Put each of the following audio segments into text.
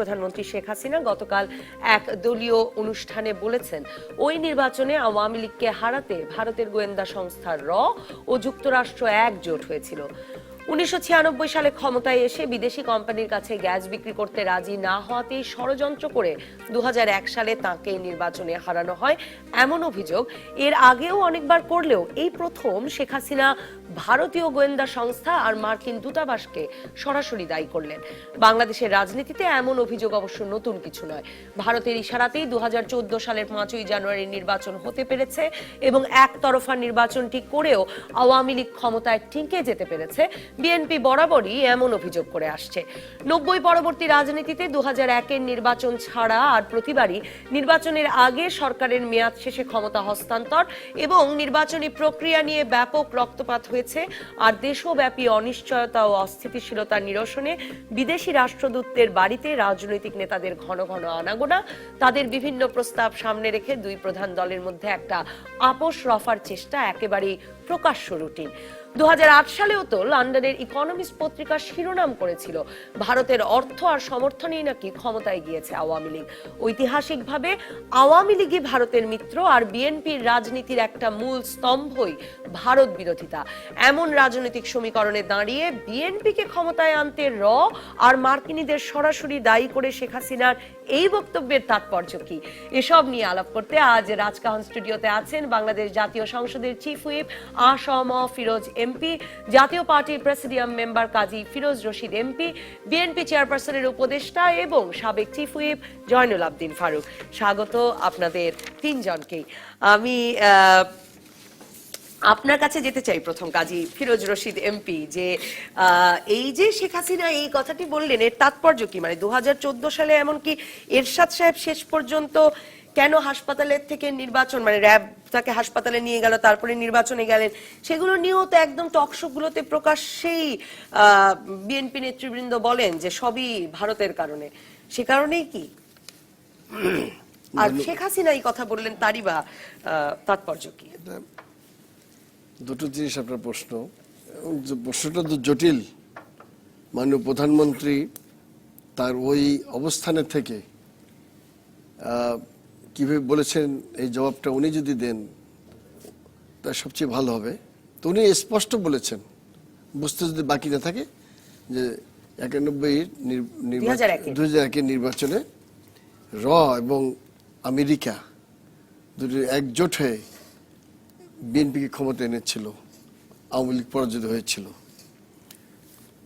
প্রধানমন্ত্রী শেখ হাসিনা গতকাল এক দলীয় অনুষ্ঠানে বলেছেন, ওই নির্বাচনে আওয়ামী লীগকে হারাতে ভারতের গোয়েন্দা সংস্থা র ও যুক্তরাষ্ট্র একজোট হয়েছিল। 1996 সালে ক্ষমতায় এসে বিদেশি কোম্পানির কাছে গ্যাস বিক্রি করতে রাজি না হওয়াতেই ষড়যন্ত্র করে 2001 সালে তাঁকে নির্বাচনে হারানো হয় এমন অভিযোগ এর আগেও অনেকবার করলেও এই প্রথম শেখ হাসিনা ভারতীয় গোয়েন্দা সংস্থা আর মার্কিন দূতাবাসকে সরাসরি দায়ী করলেন। বাংলাদেশের রাজনীতিতে এমন অভিযোগ অবশ্য নতুন কিছু নয়। ভারতের ইশারাতেই 2014 সালের 5ই জানুয়ারি নির্বাচন হতে পেরেছে এবং একতরফা নির্বাচনটি করেও আওয়ামী লীগ ক্ষমতায় টিকে যেতে পেরেছে। বিএনপি বরাবরই এমন অভিযোগ করে আসছে। 90 পরবর্তী রাজনীতিতে 2001-এর নির্বাচন ছাড়া আর প্রতিবারই নির্বাচনের আগে সরকারের মেয়াদ শেষে ক্ষমতা হস্তান্তর এবং নির্বাচনী প্রক্রিয়া নিয়ে ব্যাপক রক্তপাত হয়েছে। আর দেশব্যাপী অনিশ্চয়তা ও অস্থিতিশীলতা নিরসনে বিদেশি রাষ্ট্রদূতদের বাড়িতে রাজনৈতিক নেতাদের ঘন ঘন আনাগোনা, তাদের বিভিন্ন প্রস্তাব সামনে রেখে দুই প্রধান দলের মধ্যে একটা আপোষ রফার চেষ্টা একেবারেই প্রকাশ্য রুটিন। 2008 সালেও তো লন্ডনের ইকোনমিস্ট পত্রিকা শিরোনাম করেছিল, ভারতের অর্থ আর সমর্থনেই নাকি ক্ষমতায় গিয়েছে আওয়ামী লীগ। ঐতিহাসিকভাবে আওয়ামী লীগই ভারতের মিত্র আর বিএনপির রাজনীতির একটা মূল স্তম্ভই ভারত বিরোধিতা। এমন রাজনৈতিক সমীকরণে দাঁড়িয়ে বিএনপিকে ক্ষমতায় আনতে র আর মার্কিনীদের সরাসরি দায়ী করে শেখ হাসিনার এই বক্তব্যের তাৎপর্য কি? এসব নিয়ে আলাপ করতে আজ রাজকাহন স্টুডিওতে আছেন বাংলাদেশ জাতীয় সংসদের chief whip Assam Firoz MP, জাতীয় পার্টির প্রেসিডিয়াম মেম্বার কাজী ফিরোজ রশিদ এমপি, বিএনপি চেয়ারপারসনের উপদেষ্টা এবং সাবেক চিফ হুইপ জয়নুল আবদিন ফারুক। স্বাগত আপনাদের তিনজনকেই। আমি আপনার কাছে যেতে চাই প্রথম কাজী ফিরোজ রশিদ এমপি, যে এই যে শেখ হাসিনা এই কথাটি বললেন এর তাৎপর্য কি? মানে 2014 সালে এমনকি এরশাদ সাহেব শেষ পর্যন্ত কেন হাসপাতালের থেকে নির্বাচন, মানে র্যাব তাকে হাসপাতালে নিয়ে গেল, তারপরে নির্বাচনে গেলেন, সেগুলো নিয়েও তো একদম টকশোগুলোতে প্রকাশ্যেই বিএনপি নেতৃবৃন্দ বলেন যে সবই ভারতের কারণে। সে কারণেই কি? আর শেখ হাসিনা এই কথা বললেন, তারই বা তাৎপর্য কি? দুটো জিনিস আপনার প্রশ্ন, প্রশ্নটা তো জটিল। মাননীয় প্রধানমন্ত্রী তার ওই অবস্থানে থেকে কিভাবে বলেছেন, এই জবাবটা উনি যদি দেন তা সবচেয়ে ভালো হবে। তো উনি স্পষ্ট বলেছেন, বুঝতে যদি বাকি না থাকে, যে 2001 নির্বাচনে র এবং আমেরিকা দুটো একজোট হয়ে বিএনপিকে ক্ষমতা এনেছিল, আওয়ামী লীগ পরাজিত হয়েছিল।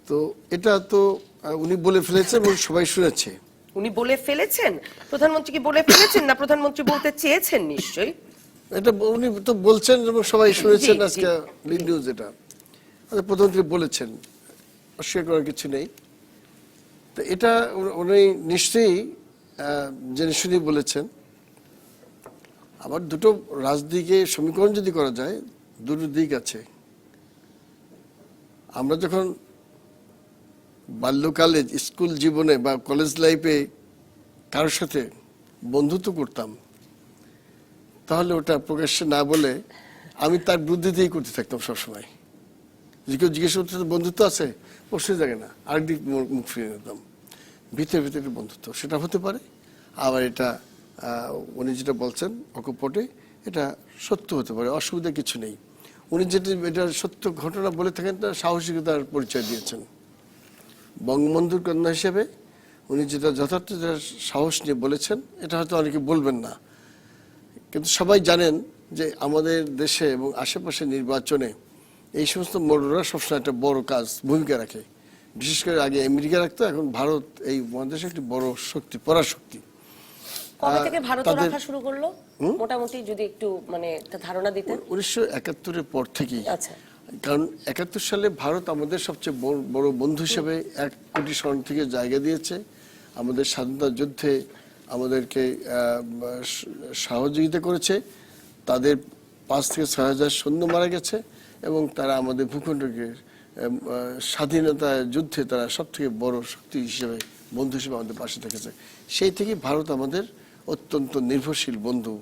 তো এটা তো উনি বলে ফেলেছেন এবং সবাই শুনেছে। উনি বলে ফেলেছেন? প্রধানমন্ত্রী কি বলে ফেলেছেন না প্রধানমন্ত্রী বলতে চেয়েছেন? নিশ্চয়ই এটা উনি তো বলছেন এবং সবাই শুনেছেন। আজকে লিড নিউজ এটা প্রধানমন্ত্রী বলেছেন, অস্বীকার করার কিছু নেই। তো এটা উনি নিশ্চয়ই জেনে শুনেই বলেছেন। আবার দুটো রাজনীতিকে সমীকরণ যদি করা যায়, দুটো দিক আছে। আমরা যখন বাল্যকালে স্কুল জীবনে বা কলেজ লাইফে কারোর সাথে বন্ধুত্ব করতাম, তাহলে ওটা প্রকাশ্যে না বলে আমি তার বিরুদ্ধে দিয়েই করতে থাকতাম সবসময়। যে কেউ জিজ্ঞেস করতে বন্ধুত্ব আছে, প্রশ্নের জায়গায় না, আরেকদিক মুখ ফিরে নিতাম। ভিতরে ভিতরে বন্ধুত্ব সেটা হতে পারে। আবার এটা উনি যেটা বলছেন অকপটে, এটা সত্য হতে পারে, অসুবিধা কিছু নেই। উনি যেটা এটা সত্য ঘটনা বলে থাকেন, তার সাহসিকতার পরিচয় দিয়েছেন। বঙ্গবন্ধুর কন্যা হিসেবে উনি যেটা যথার্থ সাহস নিয়ে বলেছেন, এটা হয়তো অনেকে বলবেন না, কিন্তু সবাই জানেন যে আমাদের দেশে এবং আশেপাশে নির্বাচনে এই সমস্ত মোড়রা সবসময় একটা বড় ভূমিকা রাখে। বিশেষ করে আগে আমেরিকা রাখতো, এখন ভারত এই মহাদেশে একটি বড় শক্তি, পরাশক্তি। কবে থেকে ভারত রাখা শুরু করলো মোটামুটি, যদি একটু মানে একটা ধারণা দিতেন? 1971-এর পর থেকেই। আচ্ছা। কারণ 71 সালে ভারত আমাদের সবচেয়ে বড় বন্ধু হিসেবে 1 কোটি শরণ থেকে জায়গা দিয়েছে। আমাদের স্বাধীনতা যুদ্ধে আমাদেরকে সহযোগিতা করেছে। তাদের 5 থেকে 6 হাজার সৈন্য মারা গেছে এবং তারা আমাদের ভূখণ্ডকে স্বাধীনতা যুদ্ধে তারা সব থেকে বড় শক্তি হিসেবে, বন্ধু হিসেবে আমাদের পাশে থেকেছে। সেই থেকে ভারত আমাদের অত্যন্ত নির্ভরশীল বন্ধু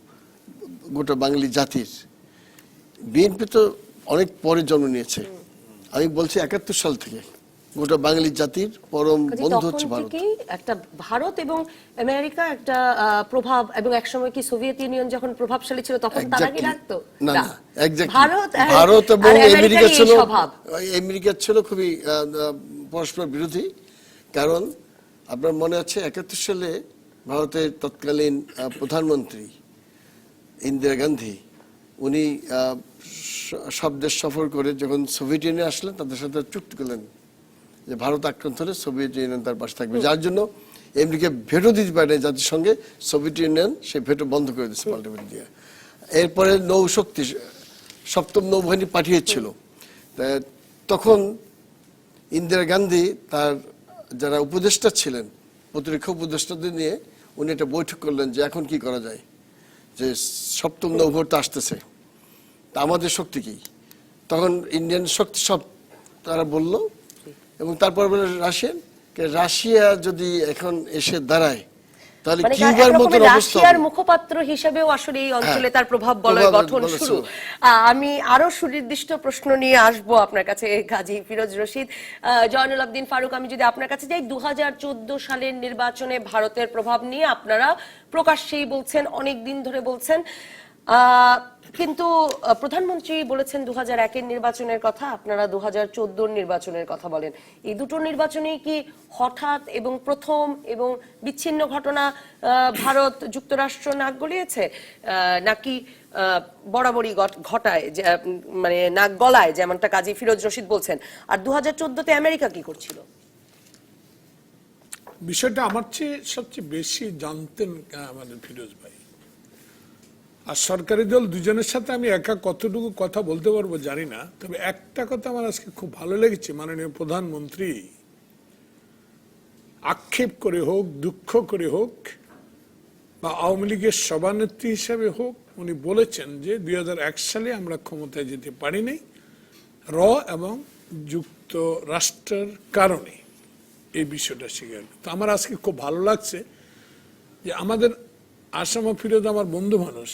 গোটা বাঙালি জাতির। বিএনপি তো অনেক পরে জন্ম নিয়েছে। আমি বলছি 71 সাল থেকে গোটা বাঙালি জাতির পরম কাজে বন্ধু তখন হচ্ছে ভারত। থেকেই একটা ভারত এবং আমেরিকা একটা প্রভাব, এবং একসময় কি সোভিয়েত ইউনিয়ন যখন প্রভাবশালী ছিল তখন তারা কি Exactly. রাখতো না না exactly. ভারত ভারত এবং আর আমেরিকা আমেরিকার এই ছিল স্বভাব। খুবই পরস্পর বিরোধী। কারণ আপনার মনে আছে 71 সালে ভারতের তৎকালীন প্রধানমন্ত্রী ইন্দিরা গান্ধী উনি সব দেশ সফর করে যখন সোভিয়েত ইউনিয়ন আসলেন তাদের সাথে চুক্তি করলেন যে ভারত আক্রান্ত হলে সোভিয়েত ইউনিয়ন তার পাশে থাকবে, যার জন্য আমেরিকা ভেটো দিতে পারে জাতিসংঘে। সোভিয়েত ইউনিয়ন সেই ভেটো বন্ধ করে দিচ্ছে পাল্টাপাল্টি দিয়ে। এরপরে নৌশক্তি সপ্তম নৌবাহিনী পাঠিয়েছিল। তখন ইন্দিরা গান্ধী তার যারা উপদেষ্টা ছিলেন, প্রতিরক্ষা উপদেষ্টাদের নিয়ে উনি একটা বৈঠক করলেন যে এখন কি করা যায়, যে সপ্তম নৌভোট আসতেছে, তা আমাদের শক্তি কি। তখন ইন্ডিয়ান শক্তি সব তারা বলল, এবং তারপর বলে রাশিয়া যদি এখন এসে দাঁড়ায় তাহলে মানে কিউবার মতো অবস্থা রাশিয়ার হবে। মুখপাত্র হিসেবেও আসলে এই অঞ্চলে তার প্রভাব বলয় গঠন শুরু। আমি আরো সুনির্দিষ্ট প্রশ্ন নিয়ে আসব আপনার কাছে গাজী ফিরোজ রশিদ। জয়নুল আবদিন ফারুক, আমি যদি আপনার কাছে যাই, 2014 সালের নির্বাচনে ভারতের প্রভাব নিয়ে আপনারা প্রকাশ্যেই বলছেন, অনেক দিন ধরে বলছেন, কিন্তু প্রধানমন্ত্রী বলেছেন 2001-এর নির্বাচনের কথা, আপনারা 2014-র নির্বাচনের কথা বলেন। এই দুটো নির্বাচনেই কি হঠাৎ এবং প্রথম এবং বিচ্ছিন্ন ঘটনা ভারত যুক্তরাষ্ট্র নাক গলিয়েছে, নাকি বরাবরই ঘটায়, মানে নাক গলায়, যেমনটা কাজী ফিরোজ রশিদ বলছেন? আর 2014-তে আমেরিকা কি করছিল? বিষয়টা আমার চেয়ে সবচেয়ে বেশি জানতেন আমাদের ফিরোজ ভাই। আর সরকারি দল দুজনের সাথে আমি একা কতটুকু কথা বলতে পারবো জানি না, তবে একটা কথা আমার আজকে খুব ভালো লেগেছে, মাননীয় প্রধানমন্ত্রী আক্ষেপ করে হোক, দুঃখ করে হোক, বা আওয়ামী লীগের সভানেত্রী হিসাবে হোক, উনি বলেছেন যে 2001 সালে আমরা ক্ষমতায় যেতে পারিনি এবং যুক্তরাষ্ট্রের কারণে, এই বিষয়টা স্বীকার। তো আমার আজকে খুব ভালো লাগছে যে আমাদের আসাম ফিরোজ আমার বন্ধু মানুষ,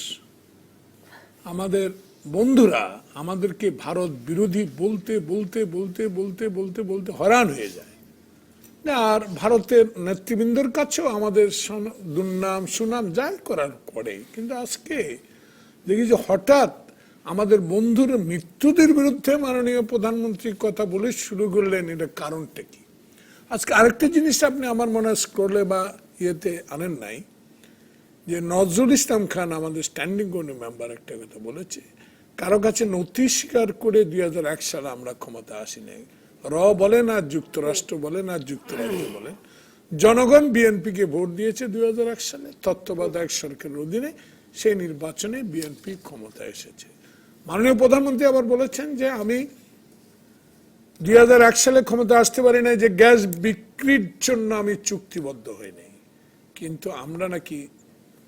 আমাদের বন্ধুরা আমাদেরকে ভারত বিরোধী বলতে বলতে বলতে বলতে বলতে বলতে হয়রান হয়ে যায়। আর ভারতের নেতৃবৃন্দর কাছেও আমাদের দুর্নাম সুনাম যাই করার করে, কিন্তু আজকে দেখি যে হঠাৎ আমাদের বন্ধুর মৃত্যুদের বিরুদ্ধে মাননীয় প্রধানমন্ত্রী কথা বলে শুরু করলেন। এটা কারণটা কি? আজকে আরেকটা জিনিস আপনি আমার মনে হয় স্ক্রলে বা ইয়েতে আনেন নাই, যে নজরুল ইসলাম খান আমাদের স্ট্যান্ডিং কমিটি মেম্বার একটা কথা বলেছে, কারো কাছে নথি স্বীকার করে 2001 সালে আমরা ক্ষমতা আসি নাই। বলেন আর যুক্তরাষ্ট্র বলেন আর যুক্তরাজ্য বলেন, জনগণ বিএনপি কে ভোট দিয়েছে 2001 সালে তত্ত্বাবধায়ক সরকারের অধীনে, সেই নির্বাচনে বিএনপি ক্ষমতা এসেছে। মাননীয় প্রধানমন্ত্রী আবার বলেছেন যে আমি 2001 সালে ক্ষমতা আসতে পারি না, যে গ্যাস বিক্রির জন্য আমি চুক্তিবদ্ধ হই নাই, কিন্তু আমরা নাকি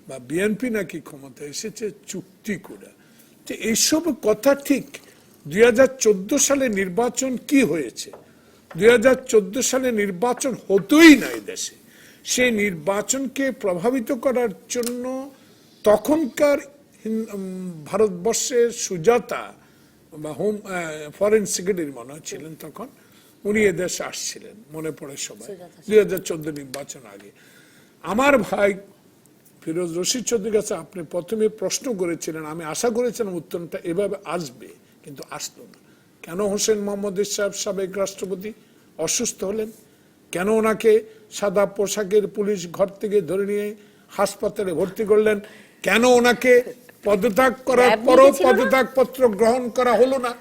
বা বিএনপি নাকি ক্ষমতা এসেছে চুক্তি করে। তো এইসব কথা ঠিক 2014 সালে নির্বাচন কি হয়েছে? 2014 সালে নির্বাচন হতোই নাই দেশে। সেই নির্বাচনকে প্রভাবিত করার জন্য তখনকার ভারতবর্ষের সুজাতা বা ফরেন সেক্রেটারি মনে ছিলেন তখন, উনি এদেশে আসছিলেন, মনে পড়ে সবাই, 2014 নির্বাচন আগে। আমার ভাই ফিরোজ রশিদ চৌধুরীর কাছে আপনি প্রথমে প্রশ্ন করেছিলেন, আমি আশা করেছিলাম উত্তরটা এভাবে আসবে, কিন্তু আসলো না। কেন হোসেন মোহাম্মদ এরশাদ সাবেক রাষ্ট্রপতি অসুস্থ হলেন? কেন ওনাকে সাদা পোশাকের পুলিশ ঘর থেকে ধরে নিয়ে হাসপাতালে ভর্তি করলেন? কেন ওনাকে পদত্যাগ করার পরও পদত্যাগ পত্র গ্রহণ করা হলো না?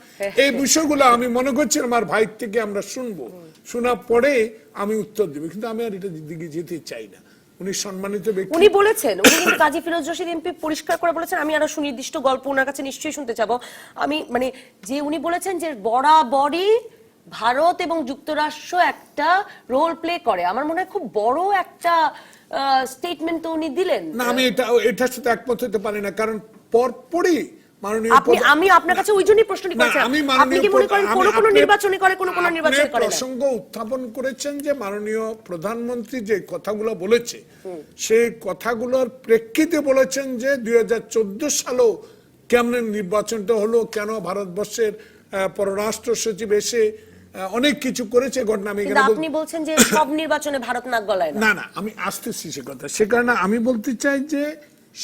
এই বিষয়গুলো আমি মনে করছি আমার ভাই থেকে আমরা শুনবো, শোনা পরে আমি উত্তর দেব, কিন্তু আমি আর এটা দিকে যেতে চাই না। উনি সম্মানিত ব্যক্তি, উনি বলেছেন, উনি কিন্তু কাজী ফিরোজ রশিদ এমপি পরিষ্কার করে বলেছেন, আমি আরো সুনির্দিষ্ট গল্প ওনার কাছে নিশ্চয়ই শুনতে চাবো। আমি মানে যে উনি বলেছেন যে বরাবরই ভারত এবং যুক্তরাষ্ট্র একটা রোল প্লে করে, আমার মনে হয় খুব বড় একটা স্টেটমেন্ট তো উনি দিলেন। না আমি এটার সাথে একমত হতে পারি না, কারণ পরপরই মাননীয় আমি আপনার কাছে ওই জন্যই প্রশ্নটি করেছিলাম, আপনি কি মনে করেন কোন কোন নির্বাচনে করে, কোন কোন নির্বাচনে করে না? প্রসঙ্গ উত্থাপন করেছেন যে মাননীয় প্রধানমন্ত্রী যে কথাগুলো বলেছে, সেই কথাগুলোর প্রেক্ষিতে বলেছেন যে 2014 সালেও কেমন নির্বাচনটা হলো, কেন ভারতবর্ষের পররাষ্ট্র সচিব এসে অনেক কিছু করেছে ঘটনা আমি কিন্তু এখানে আপনি বলছেন যে সব নির্বাচনে ভারত নাক গলায় না। না না আমি আসতেছি সে কথা, সে কারণে আমি বলতে চাই যে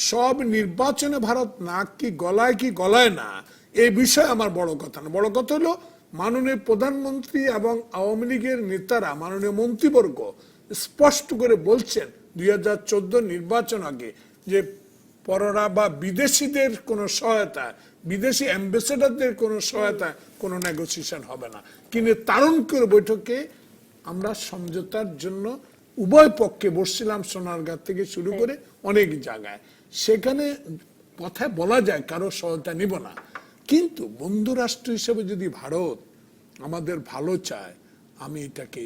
সব নির্বাচনে ভারত নাক কি গলায় না এই বিষয়ে আমার বড় কথা না। বড় কথা হলো মাননীয় প্রধানমন্ত্রী এবং আওয়ামী লীগের নেতারা, মাননীয় মন্ত্রীবর্গ স্পষ্ট করে বলছেন 2014 নির্বাচন আগে যে পররা বা বিদেশিদের কোনো সহায়তা, বিদেশি অ্যাম্বাসেডারদের কোনো সহায়তা, কোনো নেগোসিয়েশন হবে না। কিন্তু তারুণ্যের বৈঠকে আমরা সমঝোতার জন্য উভয় পক্ষে বসছিলাম, সোনারগাঁ থেকে শুরু করে অনেক জায়গায়। সেখানে কথায় বলা যায় কারো সহায়তা নিব না, কিন্তু বন্ধু রাষ্ট্র হিসেবে যদি ভারত আমাদের ভালো চায় আমি এটাকে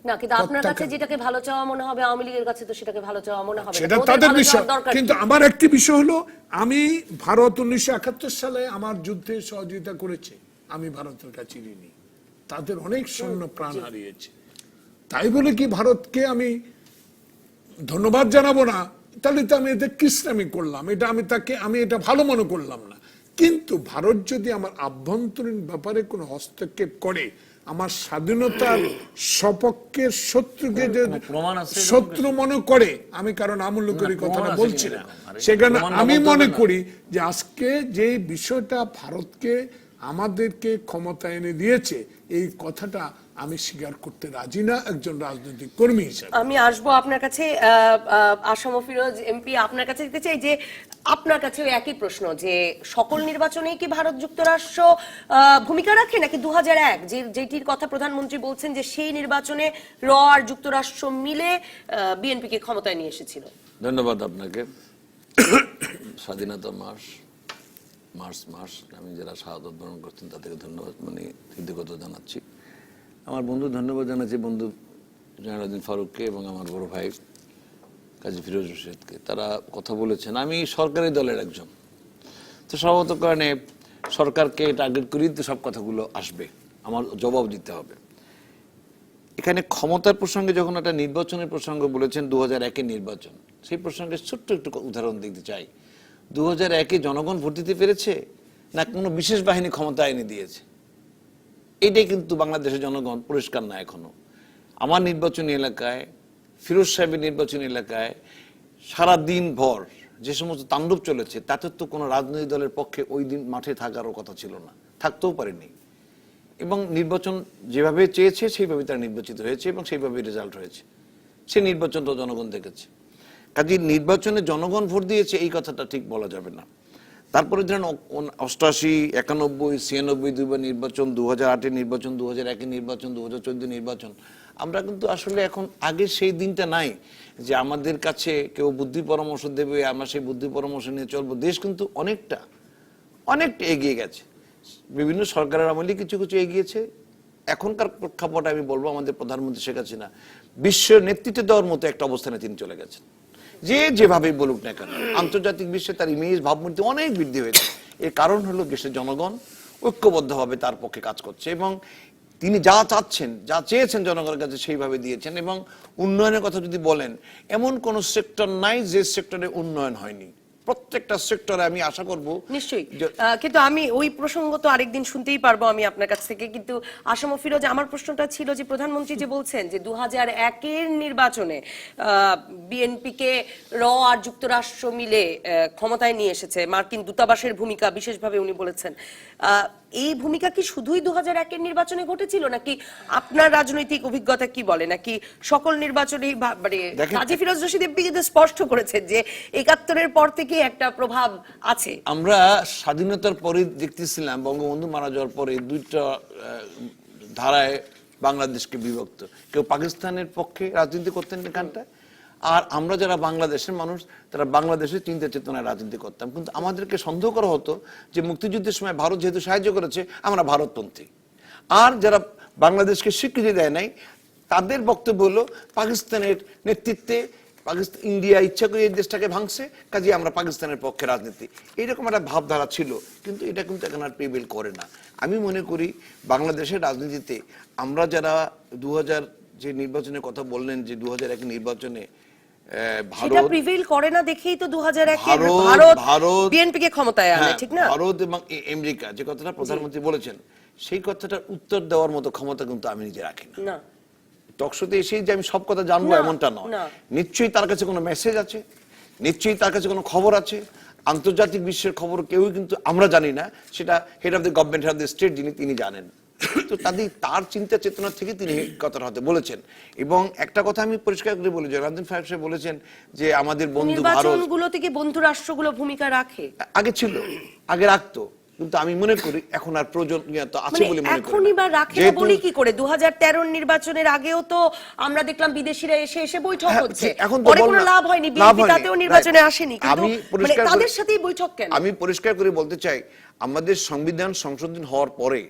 না, কিন্তু আপনার কাছে যেটাকে ভালো চাওয়া মনে হবে আওয়ামী লীগের কাছে তো সেটাকে ভালো চাওয়া মনে হবে না। সেটা ওদের তাদের ভালো বিষয়, চাওয়ার দরকার কিন্তু কি? আমার একটি বিষয় হলো আমি ভারত 1971 সালে আমার যুদ্ধে সহযোগিতা করেছে, আমি ভারতের কাছে ঋণী, তাদের অনেক সৈন্য প্রাণ হারিয়েছে। তাই বলে কি ভারতকে আমি ধন্যবাদ জানাবো না? তাহলে তো আমি এতে কৃষ্ণামি করলাম, আমি এটা ভালো মনে করলাম না। কিন্তু ভারত যদি আমার আভ্যন্তরীণ ব্যাপারে কোনো হস্তক্ষেপ করে, আমার স্বাধীনতার সপক্ষের শত্রুকে যদি শত্রু মনে করে, আমি কারণ আমূল্য করে কথাটা বলছি না, সেখানে আমি মনে করি যে আজকে যে বিষয়টা ভারতকে আমাদেরকে ক্ষমতা এনে দিয়েছে, এই কথাটা আমি স্বীকার করতে রাজি না একজন রাজনৈতিক কর্মী হিসেবে। আমি আসবো আপনার কাছে, আসম ফিরোজ এমপি, আপনার কাছে যেতে চাই যে আপনার কাছেও একই প্রশ্ন, যে সকল নির্বাচনেই কি ভারত যুক্তরাষ্ট্র ভূমিকা রাখে, নাকি 2001 যেটির কথা প্রধানমন্ত্রী বলছেন যে সেই নির্বাচনে র আর যুক্তরাষ্ট্র মিলে বিএনপিকে ক্ষমতায় নিয়ে এসেছিল? ধন্যবাদ আপনাকে। স্বাধীনতা মাস আমি যারা শাহাদত বরণ করছেন তাদেরকে ধন্যবাদ, কৃতজ্ঞতা জানাচ্ছি। আমার বন্ধু ধন্যবাদ জানাচ্ছি বন্ধু জয়নালউদ্দিন ফারুককে এবং আমার বড় ভাই কাজী ফিরোজ রশিদকে। তারা কথা বলেছেন, আমি সরকারি দলের একজন, তো স্বভাবত কারণে সরকারকে টার্গেট করেই তো সব কথাগুলো আসবে, আমার জবাব দিতে হবে। এখানে ক্ষমতার প্রসঙ্গে যখন একটা নির্বাচনের প্রসঙ্গ বলেছেন, 2001-এর নির্বাচন, সেই প্রসঙ্গে ছোট্ট একটু উদাহরণ দিতে চাই। 2001-এ জনগণ ভোট দিতে পেরেছে, না কোনো বিশেষ বাহিনী ক্ষমতা এনে দিয়েছে? এটাই কিন্তু বাংলাদেশের জনগণ পরিষ্কার না এখনো। আমার নির্বাচনী এলাকায়, ফিরোজ সাহেবের নির্বাচনী এলাকায় সারা দিন ভর যে সমস্ত তাণ্ডব চলেছে, তাতে তো কোনো রাজনৈতিক দলের পক্ষে ওই দিন মাঠে থাকারও কথা ছিল না, থাকতেও পারেনি। এবং নির্বাচন যেভাবে চেয়েছে সেইভাবে তারা নির্বাচিত হয়েছে এবং সেইভাবে রেজাল্ট হয়েছে। সেই নির্বাচন তো জনগণ দেখেছে। কাজে নির্বাচনে জনগণ ভোট দিয়েছে এই কথাটা ঠিক বলা যাবে না। তারপরে ধরেন 88, 91, 96 দুইবার নির্বাচন, 2008-এর নির্বাচন, 2001-এর নির্বাচন, 2014 নির্বাচন, আমরা কিন্তু আসলে এখন আগে সেই দিনটা নাই যে আমাদের কাছে কেউ বুদ্ধি পরামর্শ দেবে, আমরা সেই বুদ্ধি পরামর্শ নিয়ে চলবো। দেশ কিন্তু অনেকটা এগিয়ে গেছে। বিভিন্ন সরকারের আমলে কিছু কিছু এগিয়েছে। এখনকার প্রেক্ষাপটে আমি বলবো আমাদের প্রধানমন্ত্রী শেখ হাসিনা বিশ্ব নেতৃত্ব দেওয়ার মতো একটা অবস্থানে তিনি চলে গেছেন। যেভাবে বলুক না কেন, আন্তর্জাতিক বিশ্বে তার ইমেজ, ভাবমূর্তি অনেক বৃদ্ধি হয়েছে। এর কারণ হলো দেশের জনগণ ঐক্যবদ্ধভাবে তার পক্ষে কাজ করছে এবং তিনি যা চাচ্ছেন, যা চেয়েছেন জনগণের কাছে সেইভাবে দিয়েছেন। এবং উন্নয়নের কথা যদি বলেন, এমন কোন সেক্টর নাই যে সেক্টরে উন্নয়ন হয়নি। প্রত্যেকটা সেক্টরে আমি আশা করব নিশ্চয়ই। কিন্তু আমি ওই প্রসঙ্গ তো আরেকদিন শুনতেই পারবো আমি আপনার কাছ থেকে। কিন্তু আসম ফিরোজ, আমার প্রশ্নটা ছিল যে প্রধানমন্ত্রী যে বলছেন যে 2001-এর নির্বাচনে বিএনপিকে র আর যুক্তরাষ্ট্র মিলে ক্ষমতায় নিয়ে এসেছে, মার্কিন দূতাবাসের ভূমিকা বিশেষভাবে উনি বলেছেন, এই ভূমিকা কি শুধুই 2001-এর নির্বাচনে ঘটেছিল, নাকি আপনার রাজনৈতিক অভিজ্ঞতা কি বলে, নাকি সকল নির্বাচনেই? মানে কাজী ফিরোজ রশিদ এমপি কিন্তু স্পষ্ট করেছেন যে 71-এর পর থেকে একটা প্রভাব আছে। আমরা স্বাধীনতার পরে দেখতেছিলাম বঙ্গবন্ধু মারা যাওয়ার পরে দুইটা ধারায় বাংলাদেশকে বিভক্ত। কেউ পাকিস্তানের পক্ষে রাজনীতি করতেন এখানটায়, আর আমরা যারা বাংলাদেশের মানুষ তারা বাংলাদেশের চিন্তা চেতনায় রাজনীতি করতাম। কিন্তু আমাদেরকে সন্দেহ করা হতো যে মুক্তিযুদ্ধের সময় ভারত যেহেতু সাহায্য করেছে আমরা ভারতপন্থী, আর যারা বাংলাদেশকে স্বীকৃতি দেয় নাই তাদের বক্তব্য হলো পাকিস্তানের নেতৃত্বে ইন্ডিয়া ইচ্ছা করে এই দেশটাকে ভাঙছে, কাজে আমরা পাকিস্তানের পক্ষে রাজনীতি, এইরকম একটা ভাবধারা ছিল। কিন্তু এটা কিন্তু এখন আর প্রিভেল করে না। আমি মনে করি বাংলাদেশের রাজনীতিতে আমরা যারা 2000 যে নির্বাচনের কথা বললেন, যে 2001 নির্বাচনে সেটা প্রিভেল করে না দেখেই তো 2001-এর ভারত বিএনপিকে ক্ষমতায় আনে, ঠিক না? ভারত এবং আমেরিকা যে কথাটা প্রধানমন্ত্রী বলেছেন, সেই কথাটার উত্তর দেওয়ার মতো ক্ষমতা কিন্তু আমি নিজে রাখি না। না টকশোতে এসেই যে আমি সব কথা জানবো না, এমনটা নয়। না। নিশ্চয়ই তার কাছে কোনো মেসেজ আছে, নিশ্চয়ই তার কাছে কোনো খবর আছে। আন্তর্জাতিক বিশ্বের খবর কেউই কিন্তু আমরা জানি না, সেটা head of the government, head of the state যিনি, তিনি জানেন। তো তার চিন্তা চেতনা থেকে তিনি কথাটা হয়তো বলেছেন। এবং একটা কথা আমি পরিষ্কার করে বলি, জয়রামদিন ফারুক সাহেব বলেছেন যে আমাদের বন্ধু ভারত, নির্বাচনগুলো থেকে বন্ধু রাষ্ট্রগুলো ভূমিকা রাখে, আগে ছিল, আগে রাখতো, কিন্তু আমি মনে করি এখন আর প্রয়োজনীয়তা আছে মানে বলে মনে করি এখনই বা না। রাখে না যেহেতু- বলি কি করে? 2013 নির্বাচনের আগেও তো আমরা দেখলাম বিদেশিরা এসে এসে বৈঠক হ্যাঁ, হচ্ছে, এখন তো পরে বল কোনো না, লাভ হয়নি, লাভ বিএনপি হয়নি। তাতেও নির্বাচনে Right. আসেনি, কিন্তু আমি মানে পরিষ্কার তাদের করে- সাথেই বৈঠক কেন? আমি পরিষ্কার করে বলতে চাই, আমাদের সংবিধান সংশোধন হওয়ার পরে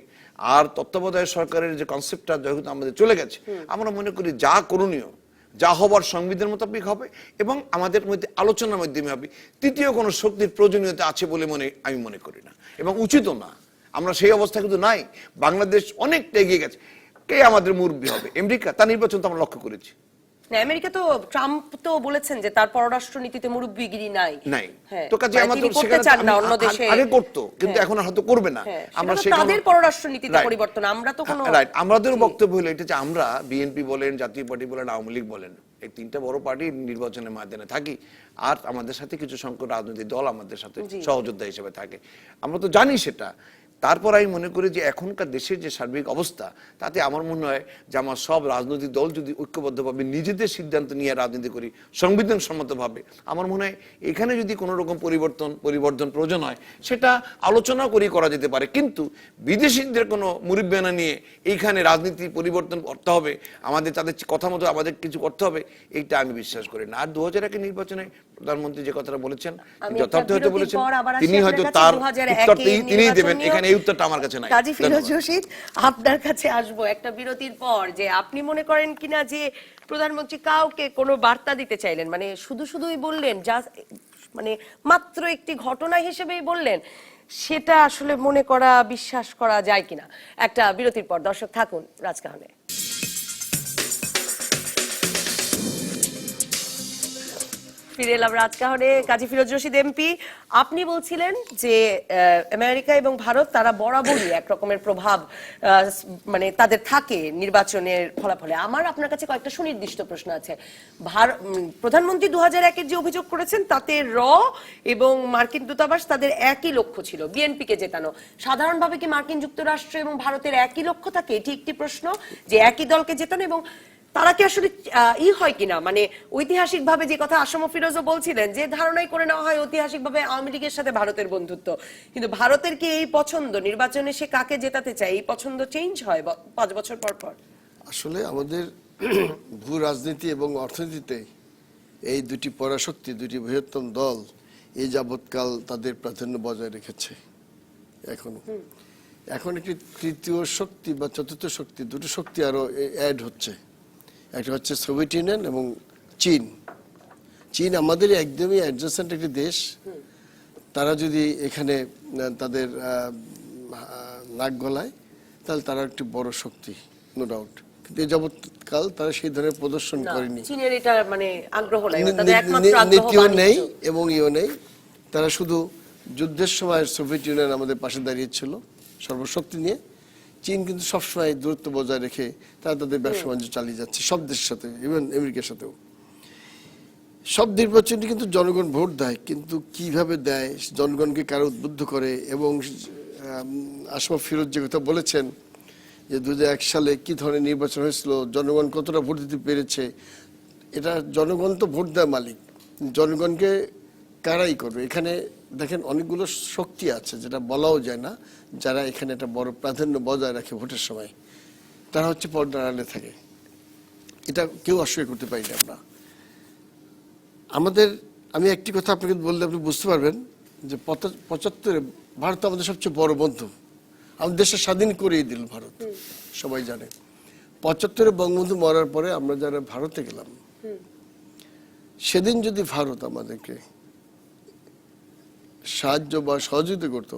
আর তত্ত্বাবধায়ক সরকারের যে কনসেপ্টটা যেহেতু আমাদের চলে গেছে, আমরা মনে করি যা করণীয়, যা হবার সংবিধান মোতাবেক হবে এবং আমাদের মধ্যে আলোচনার মাধ্যমে হবে। তৃতীয় কোনো শক্তির প্রয়োজনীয়তা আছে বলে আমি মনে করি না, এবং উচিতও না। আমরা সেই অবস্থা কিন্তু নাই। বাংলাদেশ অনেকটা এগিয়ে গেছে। কে আমাদের মুরব্বী হবে? আমেরিকা, তার নির্বাচন তো আমরা লক্ষ্য করেছি। না, আমেরিকা তো, ট্রাম্প তো বলেছেন যে তার পররাষ্ট্র নীতিতে মুরব্বিগিরি নাই। নাই। হ্যাঁ, তো কাজে মানে আমাদের তিনি করতে সেখানে চান না অন্য দেশে। আগে করতো, কিন্তু হ্যাঁ। এখন আর হয়তো করবে না। হ্যাঁ, আমরা সেটা তো সেখানে তাদের পররাষ্ট্র নীতিতে Right. পরিবর্তন, আমরা তো কোনো রাইট। আমাদেরও বক্তব্য হলো এটা যে আমরা বিএনপি বলেন, জাতীয় পার্টি বলেন, আওয়ামী লীগ বলেন, এই তিনটা বড় পার্টি নির্বাচনের ময়দানে থাকি, আর আমাদের সাথে কিছু সংখ্যক রাজনৈতিক দল আমাদের সাথে সহযোদ্ধা হিসেবে থাকে। আমরা তো জানি সেটা। তারপর আমি মনে করি যে এখনকার দেশের যে সার্বিক অবস্থা, তাতে আমার মনে হয় যে আমার সব রাজনৈতিক দল যদি ঐক্যবদ্ধভাবে নিজেদের সিদ্ধান্ত নিয়ে রাজনীতি করি সংবিধান সম্মতভাবে, আমার মনে হয় এখানে যদি কোনো রকম পরিবর্তন প্রয়োজন হয়, সেটা আলোচনা করে করা যেতে পারে। কিন্তু বিদেশিদের কোনো মুরব্বিয়ানা নিয়ে এইখানে রাজনীতি পরিবর্তন করতে হবে, আমাদের তাদের কথা মতো আমাদের কিছু করতে হবে, এইটা আমি বিশ্বাস করি না। আর 2001 নির্বাচনে প্রধানমন্ত্রী যে কথাটা বলেছেন, আমি যথার্থ একটা হয়তো বিরতির বলেছেন, পর আবার আসি তিনি আপনার হয়তো কাছে। তার 2001 উত্তর তিনিই নির্বাচন দেবেন, নিয়েও এখানে এই উত্তরটা আমার কাছে নাই। কাজী ফিরোজ ধন্যবাদ। রশীদ, আপনার কাছে আসবো একটা বিরতির পর, যে আপনি মনে করেন কিনা যে প্রধানমন্ত্রী কাউকে কোনো বার্তা দিতে চাইলেন, মানে শুধুই বললেন, মানে মাত্র একটি ঘটনা হিসেবেই বললেন, সেটা আসলে মনে করা, বিশ্বাস করা যায় কিনা? একটা বিরতির পর, দর্শক থাকুন রাজকাহনে। ফিরে এলাম রাজকাহনে। কাজী ফিরোজ রশীদ এমপি, আপনি বলছিলেন যে আমেরিকা এবং ভারত তারা বরাবরই এক রকমের প্রভাব মানে তাদের থাকে নির্বাচনের ফলাফলে। আমার আপনার কাছে কয়েকটা সুনির্দিষ্ট প্রশ্ন আছে। প্রধানমন্ত্রী 2001-এর যে অভিযোগ করেছেন, তাতে এবং মার্কিন দূতাবাস তাদের একই লক্ষ্য ছিল, বিএনপিকে জেতানো। সাধারণভাবে কি মার্কিন যুক্তরাষ্ট্র এবং ভারতের একই লক্ষ্য থাকে? এটি একটি প্রশ্ন, যে একই দলকে জেতানো। এবং তারা কি আসলে হয় কিনা, মানে ঐতিহাসিক ভাবে যে কথা আসম ফিরোজও বলছিলেন, যে ধারণাই করে নেওয়া হয় ঐতিহাসিক ভাবে আওয়ামী লীগের সাথে ভারতের বন্ধুত্ব, কিন্তু ভারতের কি এই পছন্দ, নির্বাচনে সে কাকে জেতাতে চায়, এই পছন্দ চেঞ্জ হয় 5 বছর পর পর? আসলে আমাদের ভূ রাজনীতি এবং অর্থনীতিতে এই দুটি পরাশক্তি, দুটি বৃহত্তম দল এই যাবৎকাল তাদের প্রাধান্য বজায় রেখেছে। এখন একটি তৃতীয় শক্তি বা চতুর্থ শক্তি, দুটো শক্তি আরো অ্যাড হচ্ছে। একটা হচ্ছে সোভিয়েত ইউনিয়ন এবং চীন। চীন আমাদের একদমই অ্যাডজাসেন্ট একটি দেশ। তারা যদি এখানে তাদের নাক গলায়, তাহলে তারা একটি বড় শক্তি, নো ডাউট। কিন্তু এই যাবৎকাল তারা সেই ধরনের প্রদর্শন করেনি। চীনের এটা মানে আগ্রহ নাই, তাদের একমাত্র আগ্রহ নীতিও নেই বাণিজ্য। এবং ইও নেই। তারা শুধু যুদ্ধের সময় সোভিয়েত ইউনিয়ন আমাদের পাশে দাঁড়িয়েছিল সর্বশক্তি নিয়ে। চীন কিন্তু সবসময় দূরত্ব বজায় রেখে তারা তাদের ব্যবসা বাণিজ্য চালিয়ে যাচ্ছে সব দেশের সাথে, ইভেন আমেরিকার সাথেও। সব নির্বাচনে কিন্তু জনগণ ভোট দেয়, কিন্তু কিভাবে দেয়, জনগণকে কারো উদ্বুদ্ধ করে। এবং আসম ফিরোজ যে কথা বলেছেন যে 2001 সালে কি ধরনের নির্বাচন হয়েছিল, জনগণ কতটা ভোট দিতে পেরেছে, এটা জনগণ তো ভোট দেয় মালিক, জনগণকে কারাই করবে। এখানে দেখেন অনেকগুলো শক্তি আছে যেটা বলাও যায় না, যারা এখানে একটা বড় প্রাধান্য বজায় রাখে ভোটের সময়। তারা হচ্ছে পর্দার আড়ালে থাকে, এটা কেউ অস্বীকার করতে পারি না আমরা। আমি একটি কথা আপনাকে বললে আপনি বুঝতে পারবেন যে 75-এ ভারত আমাদের সবচেয়ে বড় বন্ধু। আমাদের দেশে স্বাধীন করেই দিল ভারত, সবাই জানে। 75-এ বঙ্গবন্ধু মরার পরে আমরা যারা ভারতে গেলাম, সেদিন যদি ভারত আমাদেরকে সাহায্য বা সহযোগিতা করতো,